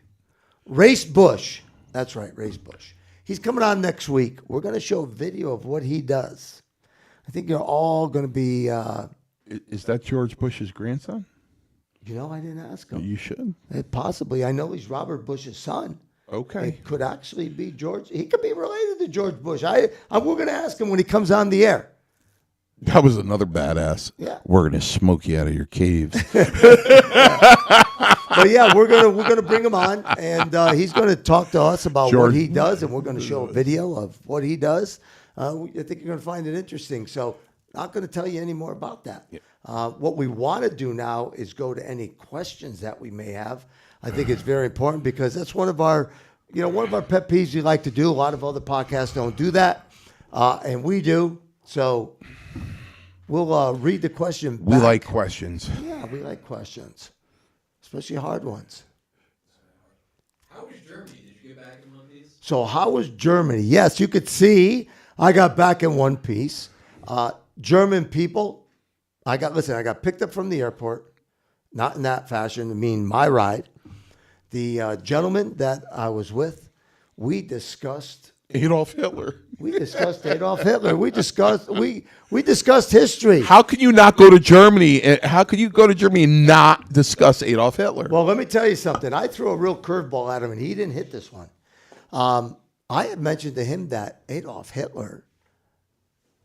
Race Bush. That's right, Race Bush. He's coming on next week. We're going to show a video of what he does. I think you're all going to be. Is that George Bush's grandson? I didn't ask him. You should. Possibly. I know he's Robert Bush's son. Okay. It could actually be George. He could be related to George Bush. We're going to ask him when he comes on the air. That was another badass. Yeah. We're gonna smoke you out of your caves. But yeah, we're gonna bring him on, and he's gonna talk to us about what he does, and we're gonna show a video of what he does. I think you're gonna find it interesting. So, not gonna tell you any more about that. Yeah. What we want to do now is go to any questions that we may have. I think it's very important because that's one of our pet peeves we like to do. A lot of other podcasts don't do that, and we do. So. We'll read the question back. We like questions. Yeah, we like questions, especially hard ones. How was Germany? Did you get back in one piece? So how was Germany? Yes, you could see I got back in one piece. German people, I got picked up from the airport, not in that fashion, I mean my ride. The gentleman that I was with, we discussed Adolf Hitler. We discussed Adolf Hitler. We discussed history. How can you not go to Germany? How could you go to Germany and not discuss Adolf Hitler? Well, let me tell you something. I threw a real curveball at him, and he didn't hit this one. I had mentioned to him that Adolf Hitler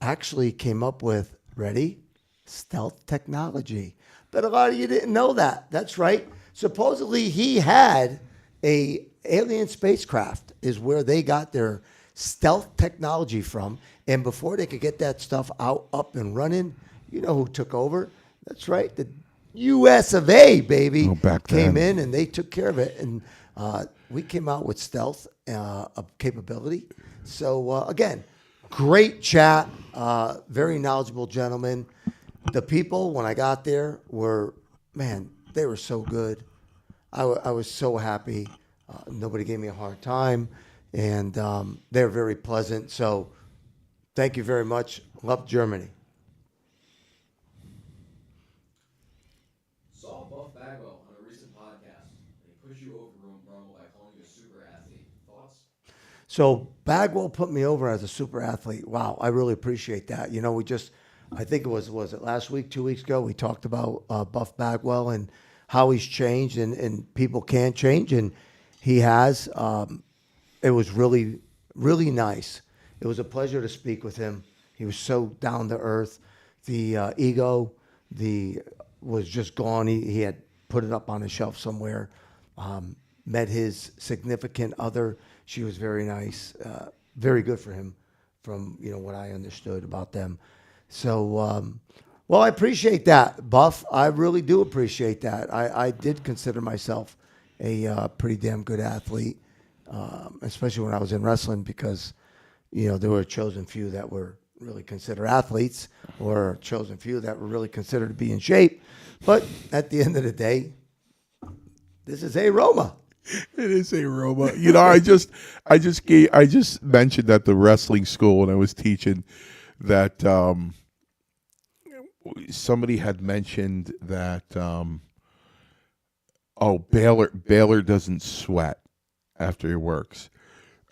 actually came up with, ready, stealth technology. But a lot of you didn't know that. That's right. Supposedly he had a alien spacecraft is where they got their stealth technology from. And before they could get that stuff up and running, you know who took over? That's right. The US of A, baby, came in and they took care of it. And we came out with stealth capability. So, again, great chat. Very knowledgeable gentleman. The people, when I got there, they were so good. I was so happy. Nobody gave me a hard time. And they're very pleasant. So thank you very much. Love Germany. Saw Buff Bagwell on a recent podcast. He pushed you over Roma by calling you a super athlete. Thoughts? So Bagwell put me over as a super athlete. Wow, I really appreciate that. I think it was it last week, 2 weeks ago, we talked about Buff Bagwell and how he's changed and people can change. And he has. It was really, really nice. It was a pleasure to speak with him. He was so down to earth. The ego, was just gone. He had put it up on a shelf somewhere. Met his significant other. She was very nice. Very good for him, from what I understood about them. So, I appreciate that, Buff. I really do appreciate that. I did consider myself a pretty damn good athlete. Especially when I was in wrestling, because there were a chosen few that were really consider athletes, or a chosen few that were really considered to be in shape. But at the end of the day, this is a Roma. It is a Roma. You know, I just mentioned at the wrestling school when I was teaching that somebody had mentioned that Baylor doesn't sweat after he works.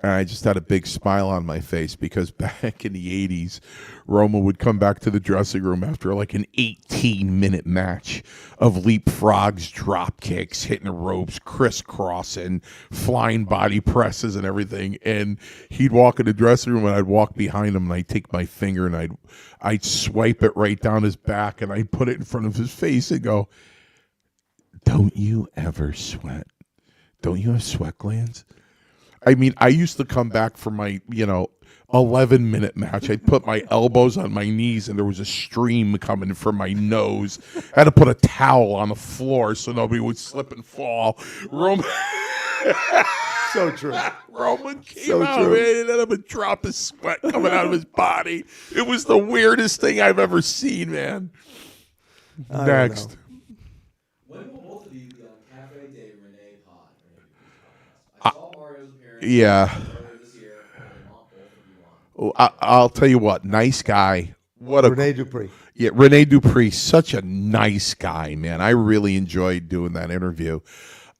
And I just had a big smile on my face because back in the 80s, Roma would come back to the dressing room after like an 18-minute match of leapfrogs, drop kicks, hitting the ropes, crisscrossing, flying body presses and everything. And he'd walk in the dressing room and I'd walk behind him and I'd take my finger and I'd swipe it right down his back and I'd put it in front of his face and go, "Don't you ever sweat? Don't you have sweat glands?" I mean, I used to come back from my, 11-minute match. I'd put my elbows on my knees, and there was a stream coming from my nose. I had to put a towel on the floor so nobody would slip and fall. Roman, So true. Roman came So out, true. man, and then a drop of sweat coming out of his body. It was the weirdest thing I've ever seen, man. I don't Next. know. When will both of you be on Cafe de Rene Pod? I saw Mario's appearance Yeah. earlier this year, and I want both of you on. I'll tell you what, nice guy. What a Rene Dupree. Yeah, Rene Dupree, such a nice guy, man. I really enjoyed doing that interview.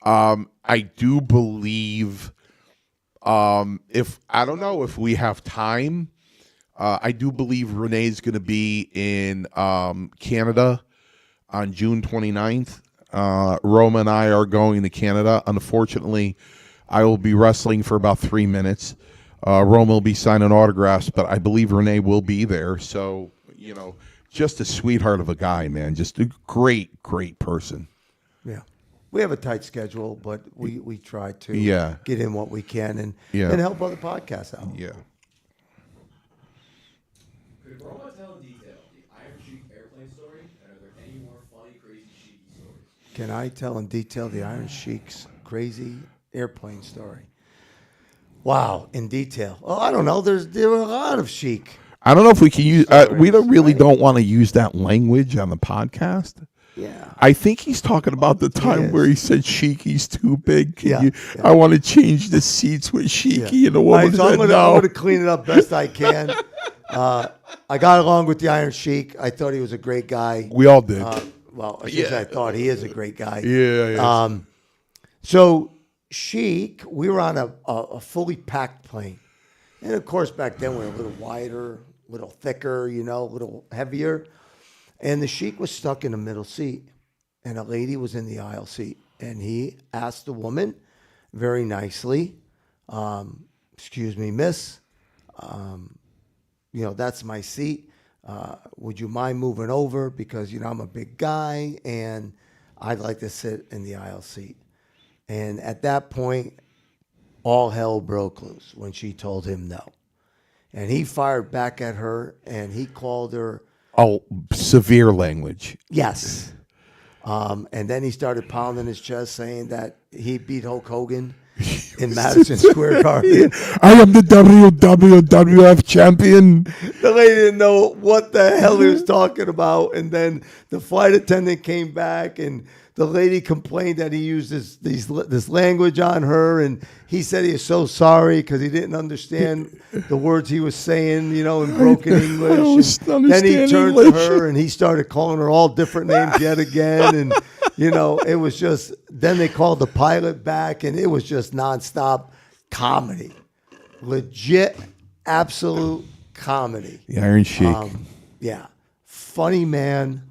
I do believe, if I don't know if we have time, I do believe Rene's going to be in Canada on June 29th. Roma and I are going to Canada. Unfortunately, I will be wrestling for about 3 minutes. Roma will be signing autographs, but I believe Rene will be there. So, just a sweetheart of a guy, man. Just a great, great person. Yeah. We have a tight schedule, but we try to Yeah. get in what we can and Yeah. help other podcasts out. Yeah. Could Roma tell in detail the Iron Sheik airplane story? And are there any more funny, crazy, cheeky stories? Can I tell in detail the Iron Sheik's crazy airplane story? Wow, in detail. Oh, I don't know. There were a lot of Sheik. I don't know if we can use. We don't really Right? don't want to use that language on the podcast. Yeah. I think he's talking about the time is. where he said Sheiky's too big. Can Yeah, you? yeah. I want to change the seats with Sheiky, and the All woman right, so I'm said going no. to clean it up best I can. I got along with the Iron Sheik. I thought he was a great guy. We all did. Well, I should say I thought he is a great guy. Yeah. So Sheik, we were on a fully packed plane. And of course, back then we were a little wider, a little thicker, a little heavier. And the Sheik was stuck in the middle seat. And a lady was in the aisle seat. And he asked the woman very nicely, "Excuse me, miss, that's my seat. Would you mind moving over? Because, I'm a big guy and I'd like to sit in the aisle seat." And at that point, all hell broke loose when she told him no. And he fired back at her and he called her, Oh, severe language. yes. And then he started pounding his chest saying that he beat Hulk Hogan in Madison Square Garden. I am the WWF champion. The lady didn't know what the hell he was talking about. And then the flight attendant came back and the lady complained that he used this language on her. And he said he was so sorry because he didn't understand the words he was saying, in broken English. And then he turned to her and he started calling her all different names yet again. And, it was just, then they called the pilot back and it was just nonstop comedy. Legit, absolute comedy. The Iron Sheik. Yeah. Funny man.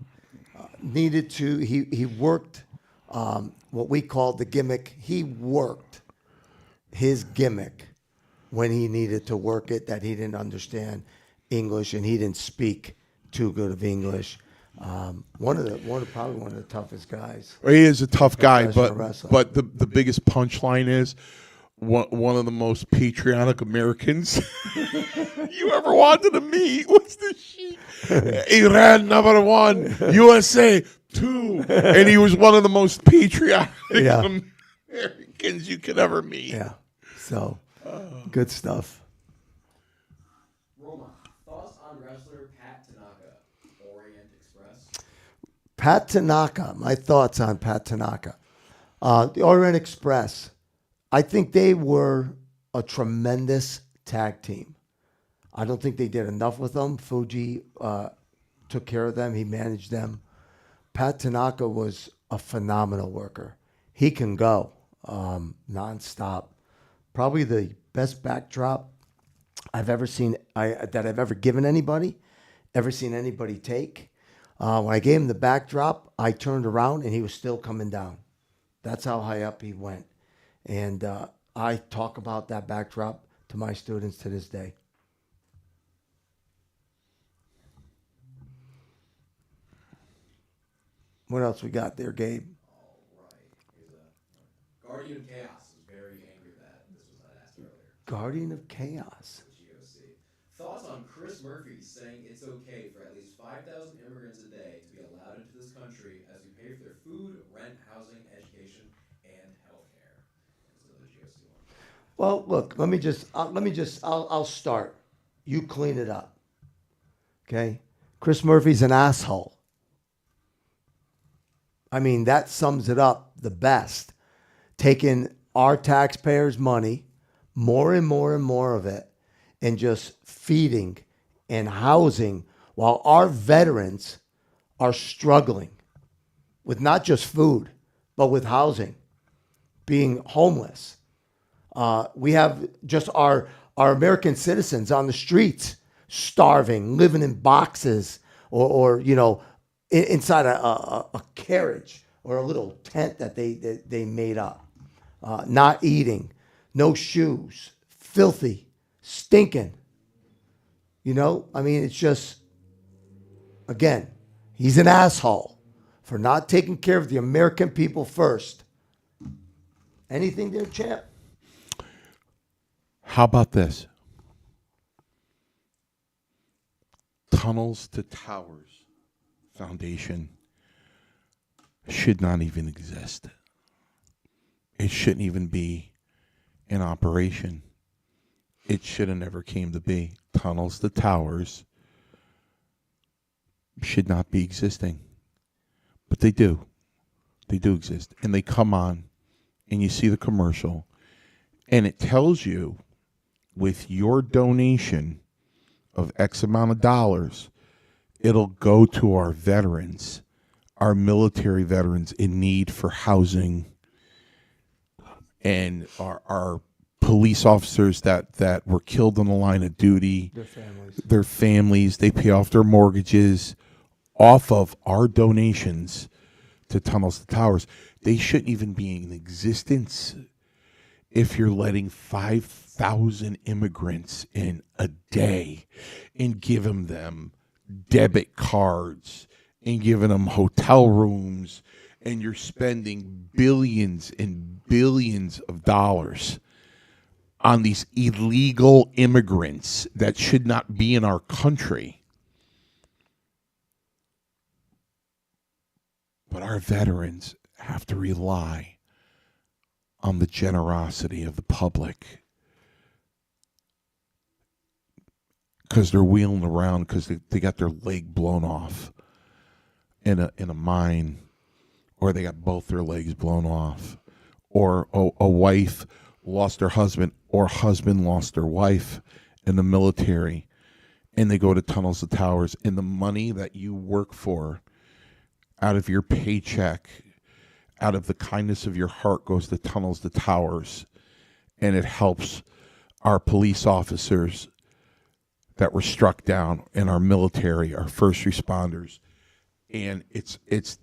He worked what we called the gimmick. He worked his gimmick when he needed to work it, that he didn't understand English and he didn't speak too good of English. Probably one of the toughest guys. He is a tough guy, Professional wrestler. but the biggest punchline is one of the most patriotic Americans you ever wanted to meet was the Sheik. Iran #1, USA 2, and he was one of the most patriotic Yeah. Americans you could ever meet. Yeah. So, good stuff. Roma, thoughts on wrestling Pat Tanaka, my thoughts on Pat Tanaka. The Orient Express, I think they were a tremendous tag team. I don't think they did enough with them. Fuji took care of them. He managed them. Pat Tanaka was a phenomenal worker. He can go nonstop. Probably the best backdrop I've ever seen, that I've ever given anybody, ever seen anybody take. When I gave him the backdrop, I turned around and he was still coming down. That's how high up he went. And I talk about that backdrop to my students to this day. What else we got there, Gabe? All right. Here's a Guardian of Chaos is very angry that this was not asked earlier. Guardian of Chaos. GOC. Thoughts on Chris Murphy saying it's okay for at least 5,000 immigrants a day to be allowed into this country as we pay for their food, rent, housing, education, and health care? This is another GOC one. Well, look, I'll start. You clean it up. Okay? Chris Murphy's an asshole. I mean, that sums it up the best. Taking our taxpayers' money, more and more and more of it, and just feeding and housing while our veterans are struggling with not just food, but with housing, being homeless. We have just our American citizens on the streets, starving, living in boxes, or inside a carriage or a little tent that they made up. Not eating, no shoes, filthy, stinking. I mean, it's just, again, he's an asshole for not taking care of the American people first. Anything there, champ? How about this? Tunnels to Towers Foundation should not even exist. It shouldn't even be in operation. It should have never came to be. Tunnels to Towers should not be existing. But they do. They do exist. And they come on, and you see the commercial, and it tells you with your donation of X amount of dollars, it'll go to our veterans, our military veterans in need for housing, and our police officers that were killed on the line of duty, their families, they pay off their mortgages off of our donations to Tunnels to Towers. They shouldn't even be in existence if you're letting 5,000 immigrants in a day and giving them debit cards and giving them hotel rooms, and you're spending billions and billions of dollars on these illegal immigrants that should not be in our country. But our veterans have to rely on the generosity of the public because they're wheeling around because they got their leg blown off in a mine, or they got both their legs blown off, or a wife lost her husband, or husband lost their wife in the military, and they go to Tunnels to Towers, and the money that you work for out of your paycheck, out of the kindness of your heart, goes to Tunnels to Towers, and it helps our police officers that were struck down, and our military, our first responders, and it's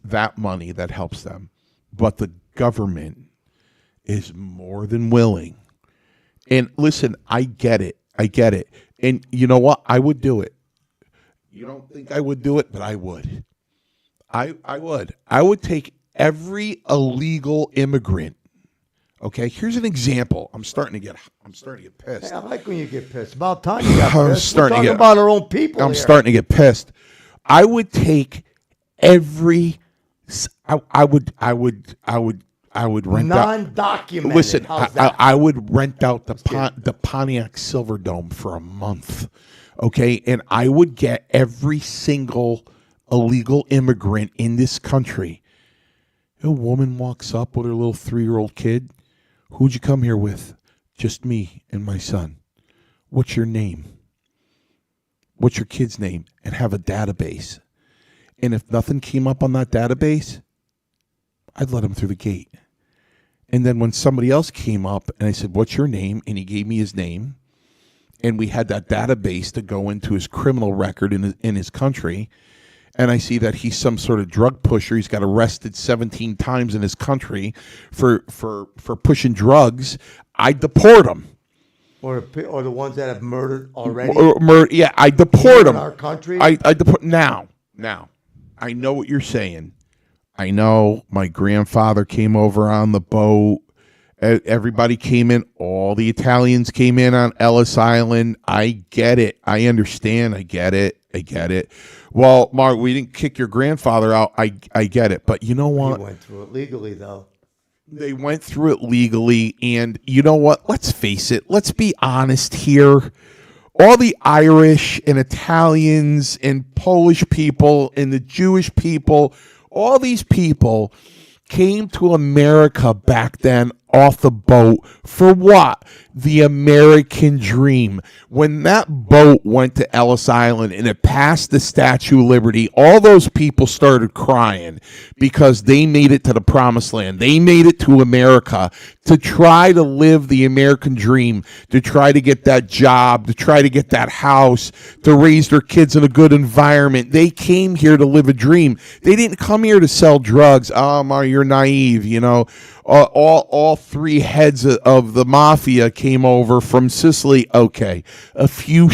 that money that helps them. But the government is more than willing. And listen, I get it. And you know what? I would do it. You don't think I would do it, but I would. I would. I would take every illegal immigrant. Okay, here's an example. I'm starting to get pissed. Hey, I like when you get pissed. About time you got pissed. We're talking about our own people. I'm here. starting to get pissed. I would take every. I would rent non-documented. Listen, How's that? I would rent out the Pontiac Silverdome for a month, okay? And I would get every single illegal immigrant in this country. A woman walks up with her little 3-year-old kid. Who'd you come here with? Just me and my son. What's your name? What's your kid's name? And have a database. And if nothing came up on that database, I'd let him through the gate. And then when somebody else came up and I said, what's your name? And he gave me his name. And we had that database to go into his criminal record in his country. And I see that he's some sort of drug pusher. He's got arrested 17 times in his country for pushing drugs. I deport him. Or the ones that have murdered already. Yeah, I deport him. In our country. I deport now. I know what you're saying. I know my grandfather came over on the boat. Everybody came in. All the Italians came in on Ellis Island. I get it. I understand. I get it. Well, Mark, we didn't kick your grandfather out. I get it. But you know what? He went through it legally, though. They went through it legally. And you know what? Let's face it. Let's be honest here. All the Irish and Italians and Polish people and the Jewish people, all these people came to America back then off the boat for what? The American dream. When that boat went to Ellis Island and it passed the Statue of Liberty, all those people started crying because they made it to the promised land. They made it to America to try to live the American dream, to try to get that job, to try to get that house, to raise their kids in a good environment. They came here to live a dream. They didn't come here to sell drugs. You're naive, you know. All three heads of the mafia came over from Sicily. Okay, a few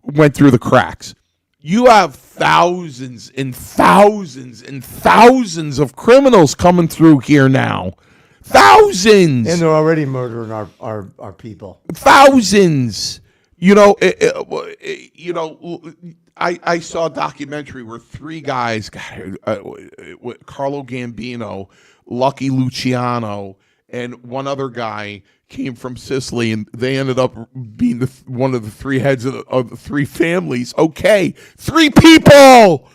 went through the cracks. You have thousands and thousands and thousands of criminals coming through here now. Thousands, and they're already murdering our people. Thousands. You know, I saw a documentary where 3 guys, Carlo Gambino, Lucky Luciano, and one other guy came from Sicily, and they ended up being one of the 3 heads of the 3 families. Okay, 3 people.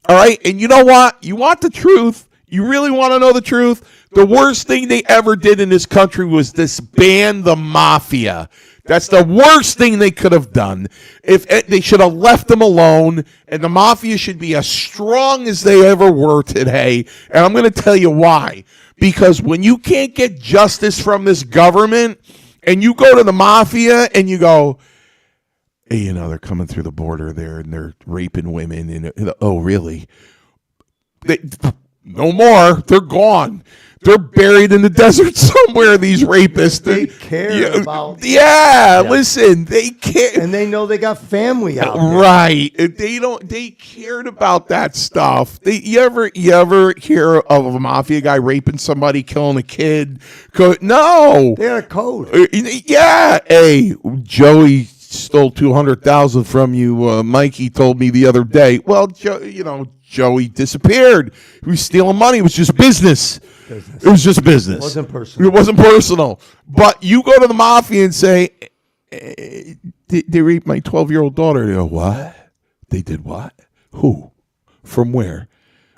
All right, and you know what? You want the truth? You really want to know the truth? The worst thing they ever did in this country was disband the mafia. That's the worst thing they could have done. If they should have left them alone, and the mafia should be as strong as they ever were today. And I'm going to tell you why. Because when you can't get justice from this government, and you go to the mafia and you go, hey, you know, they're coming through the border there and they're raping women. And oh, really? No more. They're gone. They're buried in the desert somewhere, these rapists. They care about... Yeah, listen, they care. And they know they got family out there. Right. They cared about that stuff. You ever hear of a mafia guy raping somebody, killing a kid? No. They had a code. Yeah. Hey, Joey stole $200,000 from you. Mikey told me the other day. Well, Joey disappeared. He was stealing money. It was just business. It was just business. It wasn't personal. But you go to the mafia and say, they raped my 12-year-old daughter. They go, what? They did what? Who? From where?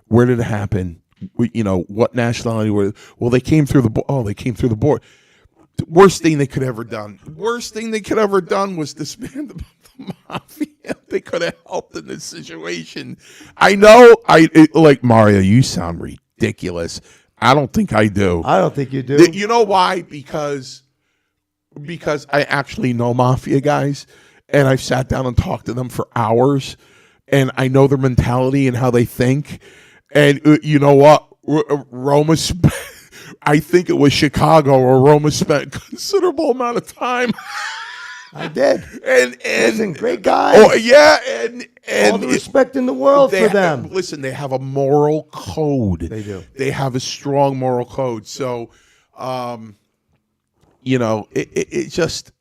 Where did it happen? What nationality were they? Well, they came through the border. Oh, they came through the border. The worst thing they could ever done. Worst thing they could ever done was disband the mafia. They could have helped in this situation. I know. Like Mario, you sound ridiculous. I don't think I do. I don't think you do. You know why? Because I actually know mafia guys, and I've sat down and talked to them for hours, and I know their mentality and how they think. And you know what? Roma, I think it was Chicago, where Roma spent a considerable amount of time. I did. And listen, great guys. Oh yeah, and all the respect in the world for them. Listen, they have a moral code. They do. They have a strong moral code. So, it's just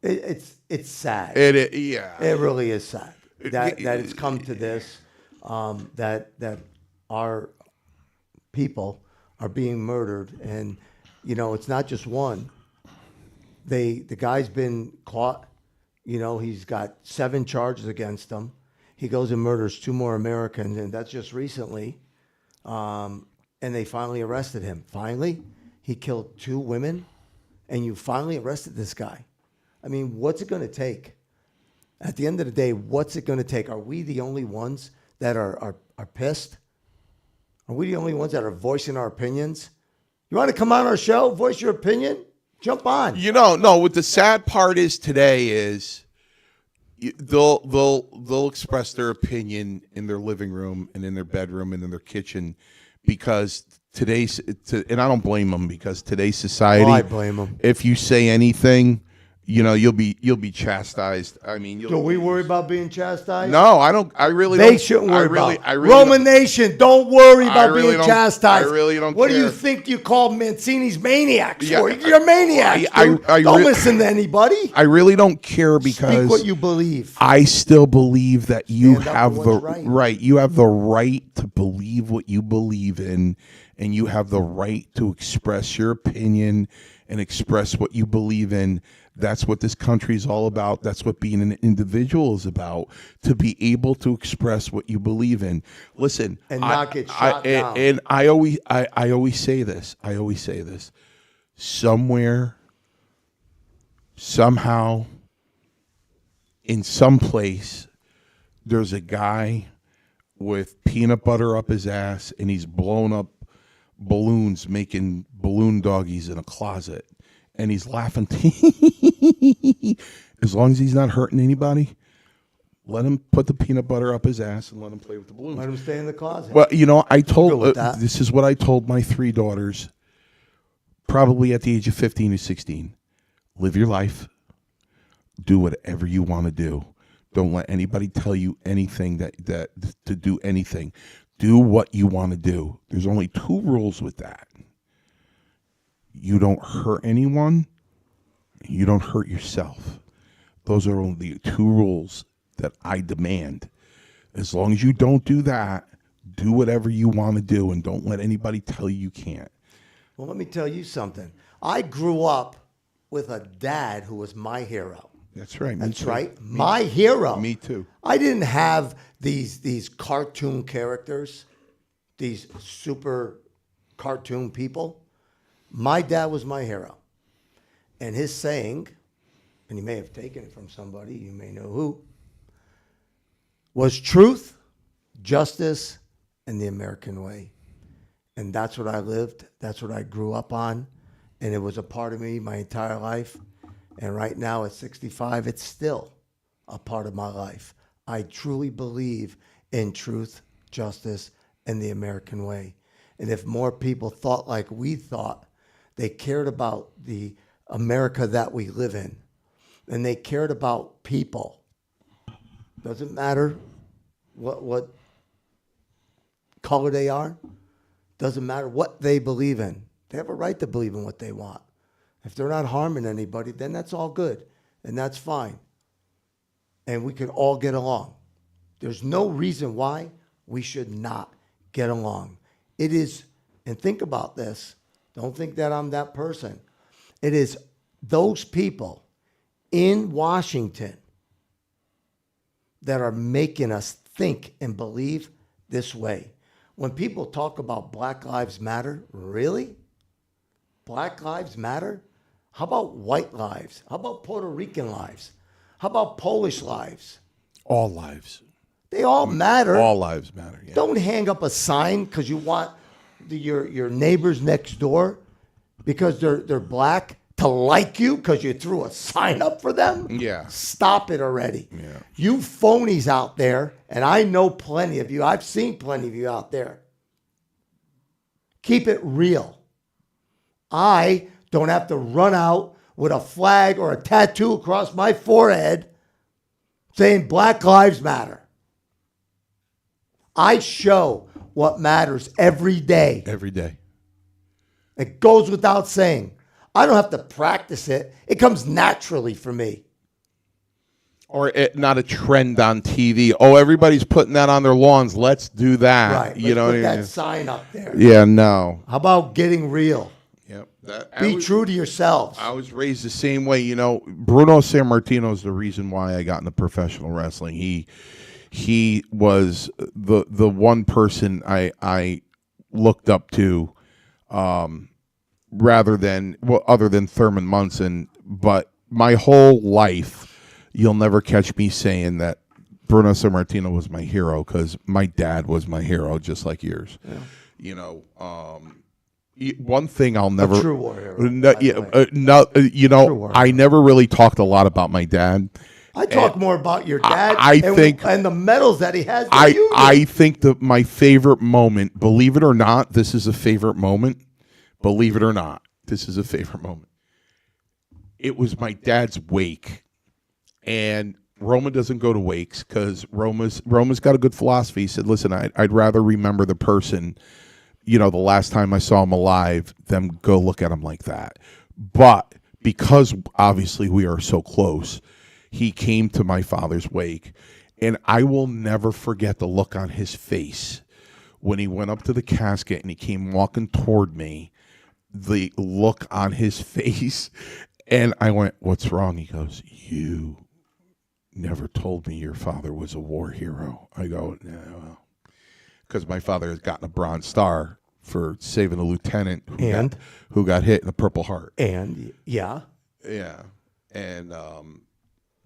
it's sad. It really is sad that it's come to this. That our people are being murdered, and it's not just one. The guy's been caught, You know, he's got 7 charges against him. He goes and murders 2 more Americans, and that's just recently. And they finally arrested him. Finally, he killed 2 women, and you finally arrested this guy. I mean, what's it going to take? At the end of the day, what's it going to take? Are we the only ones that are pissed? Are we the only ones that are voicing our opinions? You want to come on our show, voice your opinion? Jump on. You know, no. What the sad part is today is they'll express their opinion in their living room and in their bedroom and in their kitchen because and I don't blame them because today's society. Oh, I blame them. If you say anything, you know you'll be chastised. I mean, do we worry about being chastised? No, I don't. I really. They don't, shouldn't worry about. I really Roman Nation, don't worry about really being chastised. I really don't. What care. do you think you call Mancini's maniacs Yeah, for? You're maniacs. Don't listen to anybody. I really don't care because speak what you believe. I still believe that you have the right. You have the right to believe what you believe in, and you have the right to express your opinion and express what you believe in. That's what this country is all about. That's what being an individual is about, to be able to express what you believe in. Listen, and not get shot down. And I always say this. Somewhere, somehow, in some place, there's a guy with peanut butter up his ass, and he's blown up balloons, making balloon doggies in a closet. And he's laughing. As long as he's not hurting anybody, let him put the peanut butter up his ass and let him play with the balloons. Let him stay in the closet. Well, you know, this is what I told my 3 daughters, probably at the age of 15 or 16. Live your life. Do whatever you want to do. Don't let anybody tell you anything that to do anything. Do what you want to do. There's only 2 rules with that. You don't hurt anyone. You don't hurt yourself. Those are only the 2 rules that I demand. As long as you don't do that, do whatever you want to do and don't let anybody tell you can't. Well, let me tell you something. I grew up with a dad who was my hero. That's right. That's right. My hero. Me too. I didn't have these cartoon characters, these super cartoon people. My dad was my hero. And his saying, and he may have taken it from somebody, you may know who, was truth, justice, and the American way. And that's what I lived. That's what I grew up on. And it was a part of me my entire life. And right now at 65, it's still a part of my life. I truly believe in truth, justice, and the American way. And if more people thought like we thought, they cared about the America that we live in, and they cared about people. Doesn't matter what color they are. Doesn't matter what they believe in. They have a right to believe in what they want. If they're not harming anybody, then that's all good, and that's fine. And we can all get along. There's no reason why we should not get along. It is, and think about this. Don't think that I'm that person. It is those people in Washington that are making us think and believe this way. When people talk about Black Lives Matter, really? Black Lives Matter? How about white lives? How about Puerto Rican lives? How about Polish lives? All lives. They all matter. All lives matter. Yeah. Don't hang up a sign because you want your neighbors next door because they're black to like you because you threw a sign up for them. Yeah. Stop it already. Yeah. You phonies out there, and I know plenty of you. I've seen plenty of you out there. Keep it real. I don't have to run out with a flag or a tattoo across my forehead saying Black Lives Matter. I show what matters every day. Every day. It goes without saying. I don't have to practice it. It comes naturally for me. Or not a trend on TV. Oh, everybody's putting that on their lawns. Let's do that. Right. You know Let's what put I mean? that sign up there. Yeah, no. How about getting real? Yep. That Be true to yourselves. I was raised the same way. You know, Bruno Sammartino is the reason why I got into professional wrestling. He was the one person I looked up to, other than Thurman Munson. But my whole life, you'll never catch me saying that Bruno Sammartino was my hero, because my dad was my hero, just like yours. Yeah. You know, one thing I'll never. A true warrior. I never really talked a lot about my dad. I talk more about your dad. And the medals that he has. I think that my favorite moment, believe it or not, this is a favorite moment. Believe it or not, this is a favorite moment. It was my dad's wake, and Roma doesn't go to wakes because Roma's got a good philosophy. He said, "Listen, I'd rather remember the person, the last time I saw him alive, than go look at him like that." But because obviously we are so close, he came to my father's wake, and I will never forget the look on his face when he went up to the casket and he came walking toward me. The look on his face, and I went, "What's wrong?" He goes, "You never told me your father was a war hero." I go, "No," because my father has gotten a Bronze Star for saving a lieutenant who got hit in the Purple Heart. And yeah, and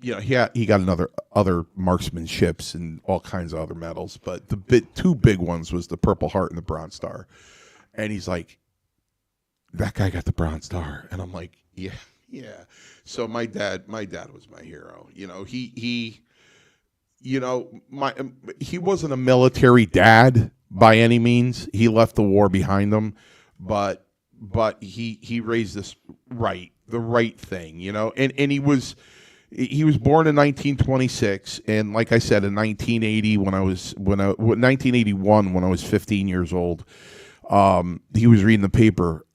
he got other marksmanships and all kinds of other medals, but the two big ones was the Purple Heart and the Bronze Star. And he's like, "That guy got the Bronze Star," and I'm like, "Yeah." So my dad was my hero. He wasn't a military dad by any means. He left the war behind him, but he raised us the right thing, and he was born in 1926, and like I said, in 1981 when I was 15 years old, he was reading the paper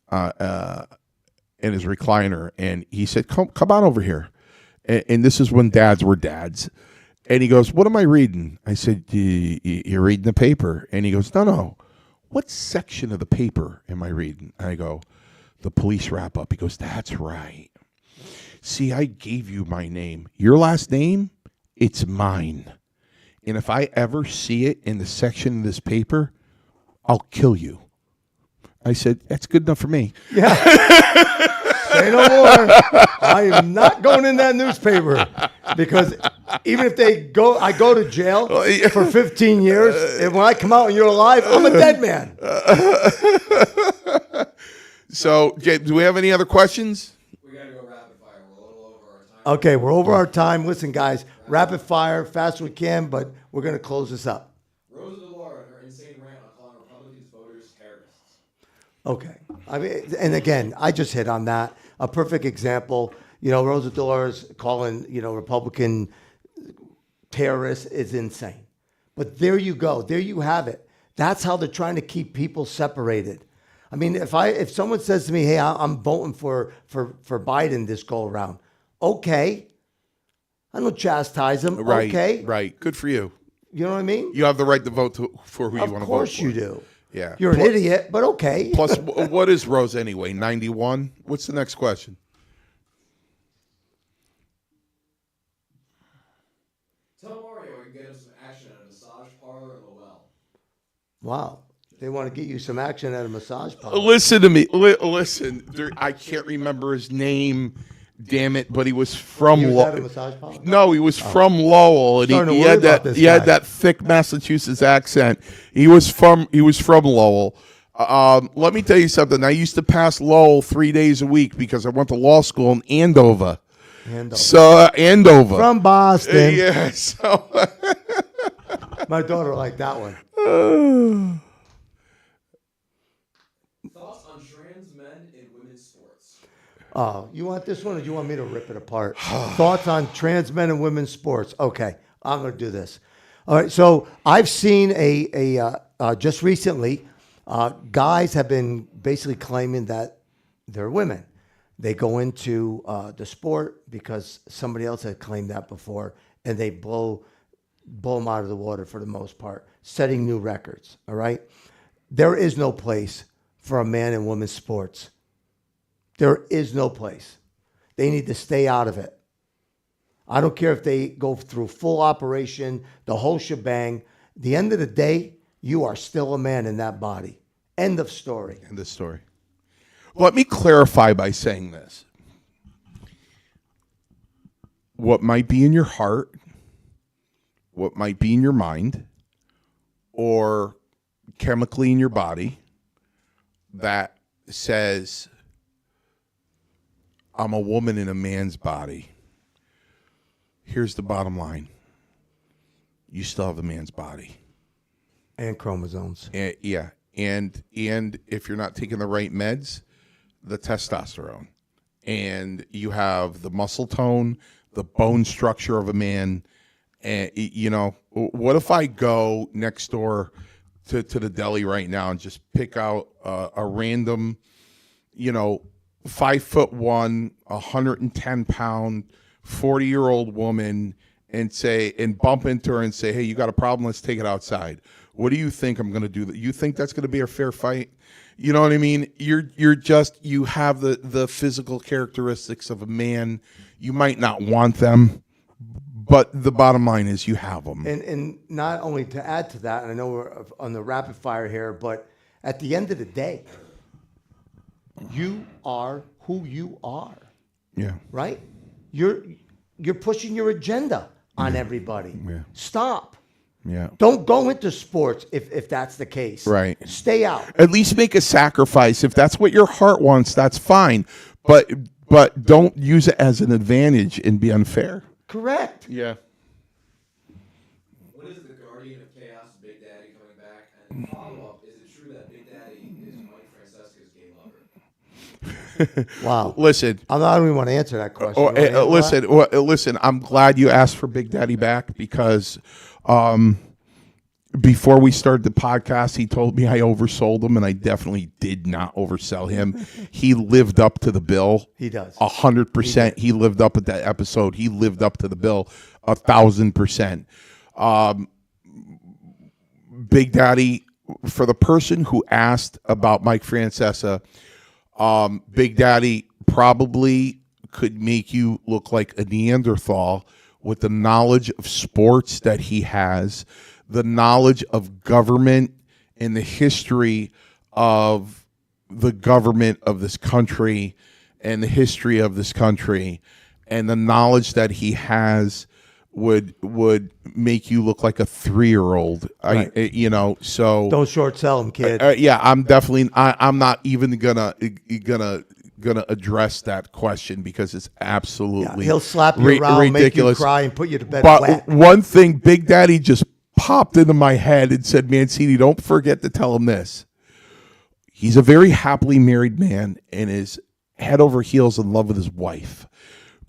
in his recliner, and he said, come on over here. And this is when dads were dads. And he goes, "What am I reading?" I said, "You're reading the paper." And he goes, No. "What section of the paper am I reading?" I go, "The police wrap up." He goes, "That's right. See, I gave you my name. Your last name, it's mine. And if I ever see it in the section of this paper, I'll kill you." I said, "That's good enough for me." Yeah. Say no more. I am not going in that newspaper, because even if I go to jail for 15 years, and when I come out and you're alive, I'm a dead man. So, Jay, do we have any other questions? We got to go rapid fire. We're a little over our time. Okay, we're over our time. Listen, guys, rapid fire, fast as we can, but we're going to close this up. Rosa DeLauro and her insane rant on calling Republicans voters terrorists. Okay. I mean, and again, I just hit on that. A perfect example. Rosa DeLauro calling, Republican terrorists is insane. But there you go. There you have it. That's how they're trying to keep people separated. I mean, if someone says to me, "Hey, I'm voting for Biden this go around," okay. I don't chastise them. Right, okay. Right. Good for you. You know what I mean? You have the right to vote for who you want to vote for. Of course you do. Yeah. You're an idiot, but okay. Plus, what is Rose anyway? 91? What's the next question? Tell Mario we can get him some action at a massage parlor in Lowell. Wow. They want to get you some action at a massage parlor. Listen to me. Listen. I can't remember his name. Damn it! But he was from Lowell. No, he was from Lowell, and he had that thick Massachusetts accent. He was from Lowell. Let me tell you something. I used to pass Lowell 3 days a week because I went to law school in Andover. So Andover from Boston. Yeah. So my daughter liked that one. Thoughts on trans men in women's sports? Oh, you want this one, or do you want me to rip it apart? Thoughts on trans men and women's sports. Okay, I'm going to do this. All right, so I've seen just recently, guys have been basically claiming that they're women. They go into the sport because somebody else had claimed that before, and they blow them out of the water for the most part, setting new records. All right, there is no place for a man in women's sports. There is no place. They need to stay out of it. I don't care if they go through full operation, the whole shebang. At the end of the day, you are still a man in that body. End of story. End of story. Let me clarify by saying this. What might be in your heart, what might be in your mind, or chemically in your body that says, I'm a woman in a man's body. Here's the bottom line. You still have a man's body. And chromosomes. Yeah. And if you're not taking the right meds, the testosterone. And you have the muscle tone, the bone structure of a man. And, you know, what if I go next door to the deli right now and just pick out a random, 5'1", 110-pound, 40-year-old woman and bump into her and say, hey, you got a problem? Let's take it outside. What do you think I'm going to do? You think that's going to be a fair fight? You know what I mean? You have the physical characteristics of a man. You might not want them, but the bottom line is you have them. And not only to add to that, and I know we're on the rapid fire here, but at the end of the day, you are who you are. Yeah. Right? You're pushing your agenda on everybody. Yeah. Stop. Yeah. Don't go into sports if that's the case. Right. Stay out. At least make a sacrifice. If that's what your heart wants, that's fine. But don't use it as an advantage and be unfair. Correct. Yeah. When is the Guardian of Chaos, Big Daddy, coming back? And follow-up, is it true that Big Daddy is Mike Francesca's gay lover? Wow. Listen. I don't even want to answer that question. Listen. I'm glad you asked for Big Daddy back because before we started the podcast, he told me I oversold him, and I definitely did not oversell him. He lived up to the bill. He does. 100%. He lived up at that episode. He lived up to the bill 1,000%. Big Daddy, for the person who asked about Mike Francesa, Big Daddy probably could make you look like a Neanderthal with the knowledge of sports that he has, the knowledge of government and the history of the government of this country and the history of this country, and the knowledge that he has would make you look like a 3-year-old. Right. So don't short sell him, kid. Yeah, I'm definitely. I'm not even gonna address that question because it's absolutely he'll slap you around, ridiculous. Make you cry, and put you to bed But wet. one thing, Big Daddy just popped into my head and said, Mancini, don't forget to tell him this. He's a very happily married man and is head over heels in love with his wife.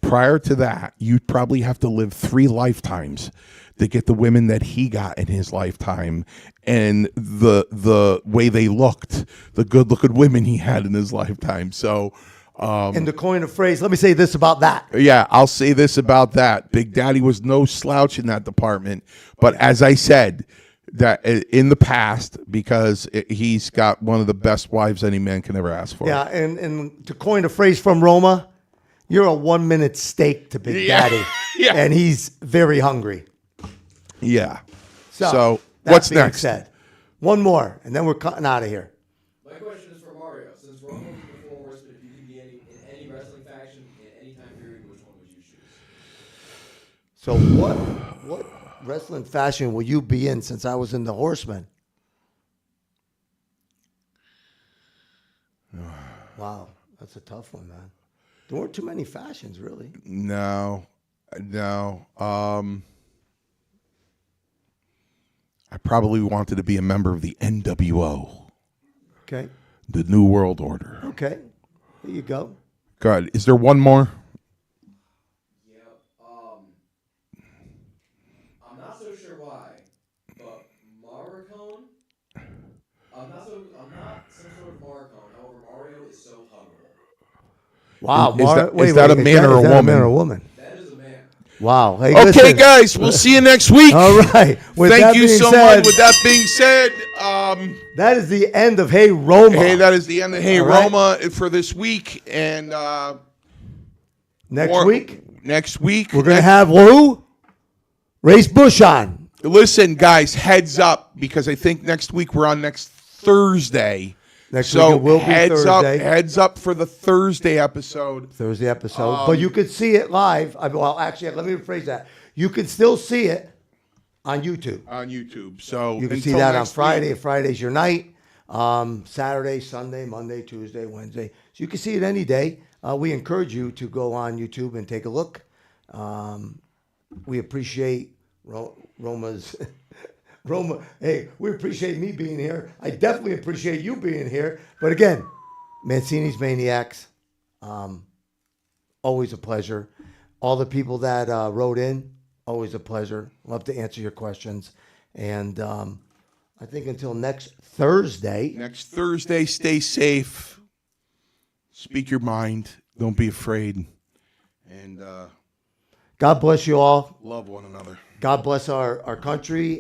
Prior to that, you'd probably have to live 3 lifetimes to get the women that he got in his lifetime and the way they looked, the good-looking women he had in his lifetime. So, and to coin a phrase, let me say this about that. Yeah, I'll say this about that. Big Daddy was no slouch in that department. But as I said, that in the past, because he's got one of the best wives any man can ever ask for. Yeah, and to coin a phrase from Roma, you're a 1-minute steak to Big Daddy. Yeah. And he's very hungry. Yeah. So that what's being next? Said, one more, and then we're cutting out of here. My question is for Mario. Since Roma was the 4 horsemen, if you could be in any wrestling faction in any time period, which one would you choose? So what wrestling fashion will you be in since I was in the Horsemen? Wow, that's a tough one, man. There weren't too many fashions, really. No. I probably wanted to be a member of the NWO. Okay. The New World Order. Okay. There you go. Good. Is there one more? Yeah. I'm not so sure why, but Maricone. I'm not some sort of Maricone. However, Mario is so huggable. Wow. Is that a man or a woman? That is a man. Wow. Hey, Okay, listen. guys, we'll see you next week. All right. With that Thank you being so said, much. With that being said, that is the end of Hey Roma. hey, that is the end of Hey All right. Roma for this week. And Next week, we're going to have who? Race Bush on. Listen, guys, heads up, because I think next week we're on next Thursday. Next week it will be Thursday. Heads up for the Thursday episode. But you could see it live. Well, actually, let me rephrase that. You can still see it on YouTube. So you can see that on Friday. If Friday's your night, Saturday, Sunday, Monday, Tuesday, Wednesday. So you can see it any day. We encourage you to go on YouTube and take a look. We appreciate Roma's... Roma, hey, we appreciate me being here. I definitely appreciate you being here. But again, Mancini's Maniacs, always a pleasure. All the people that wrote in, always a pleasure. Love to answer your questions. And I think until next Thursday. Stay safe. Speak your mind. Don't be afraid. And God bless you all. Love one another. God bless our country.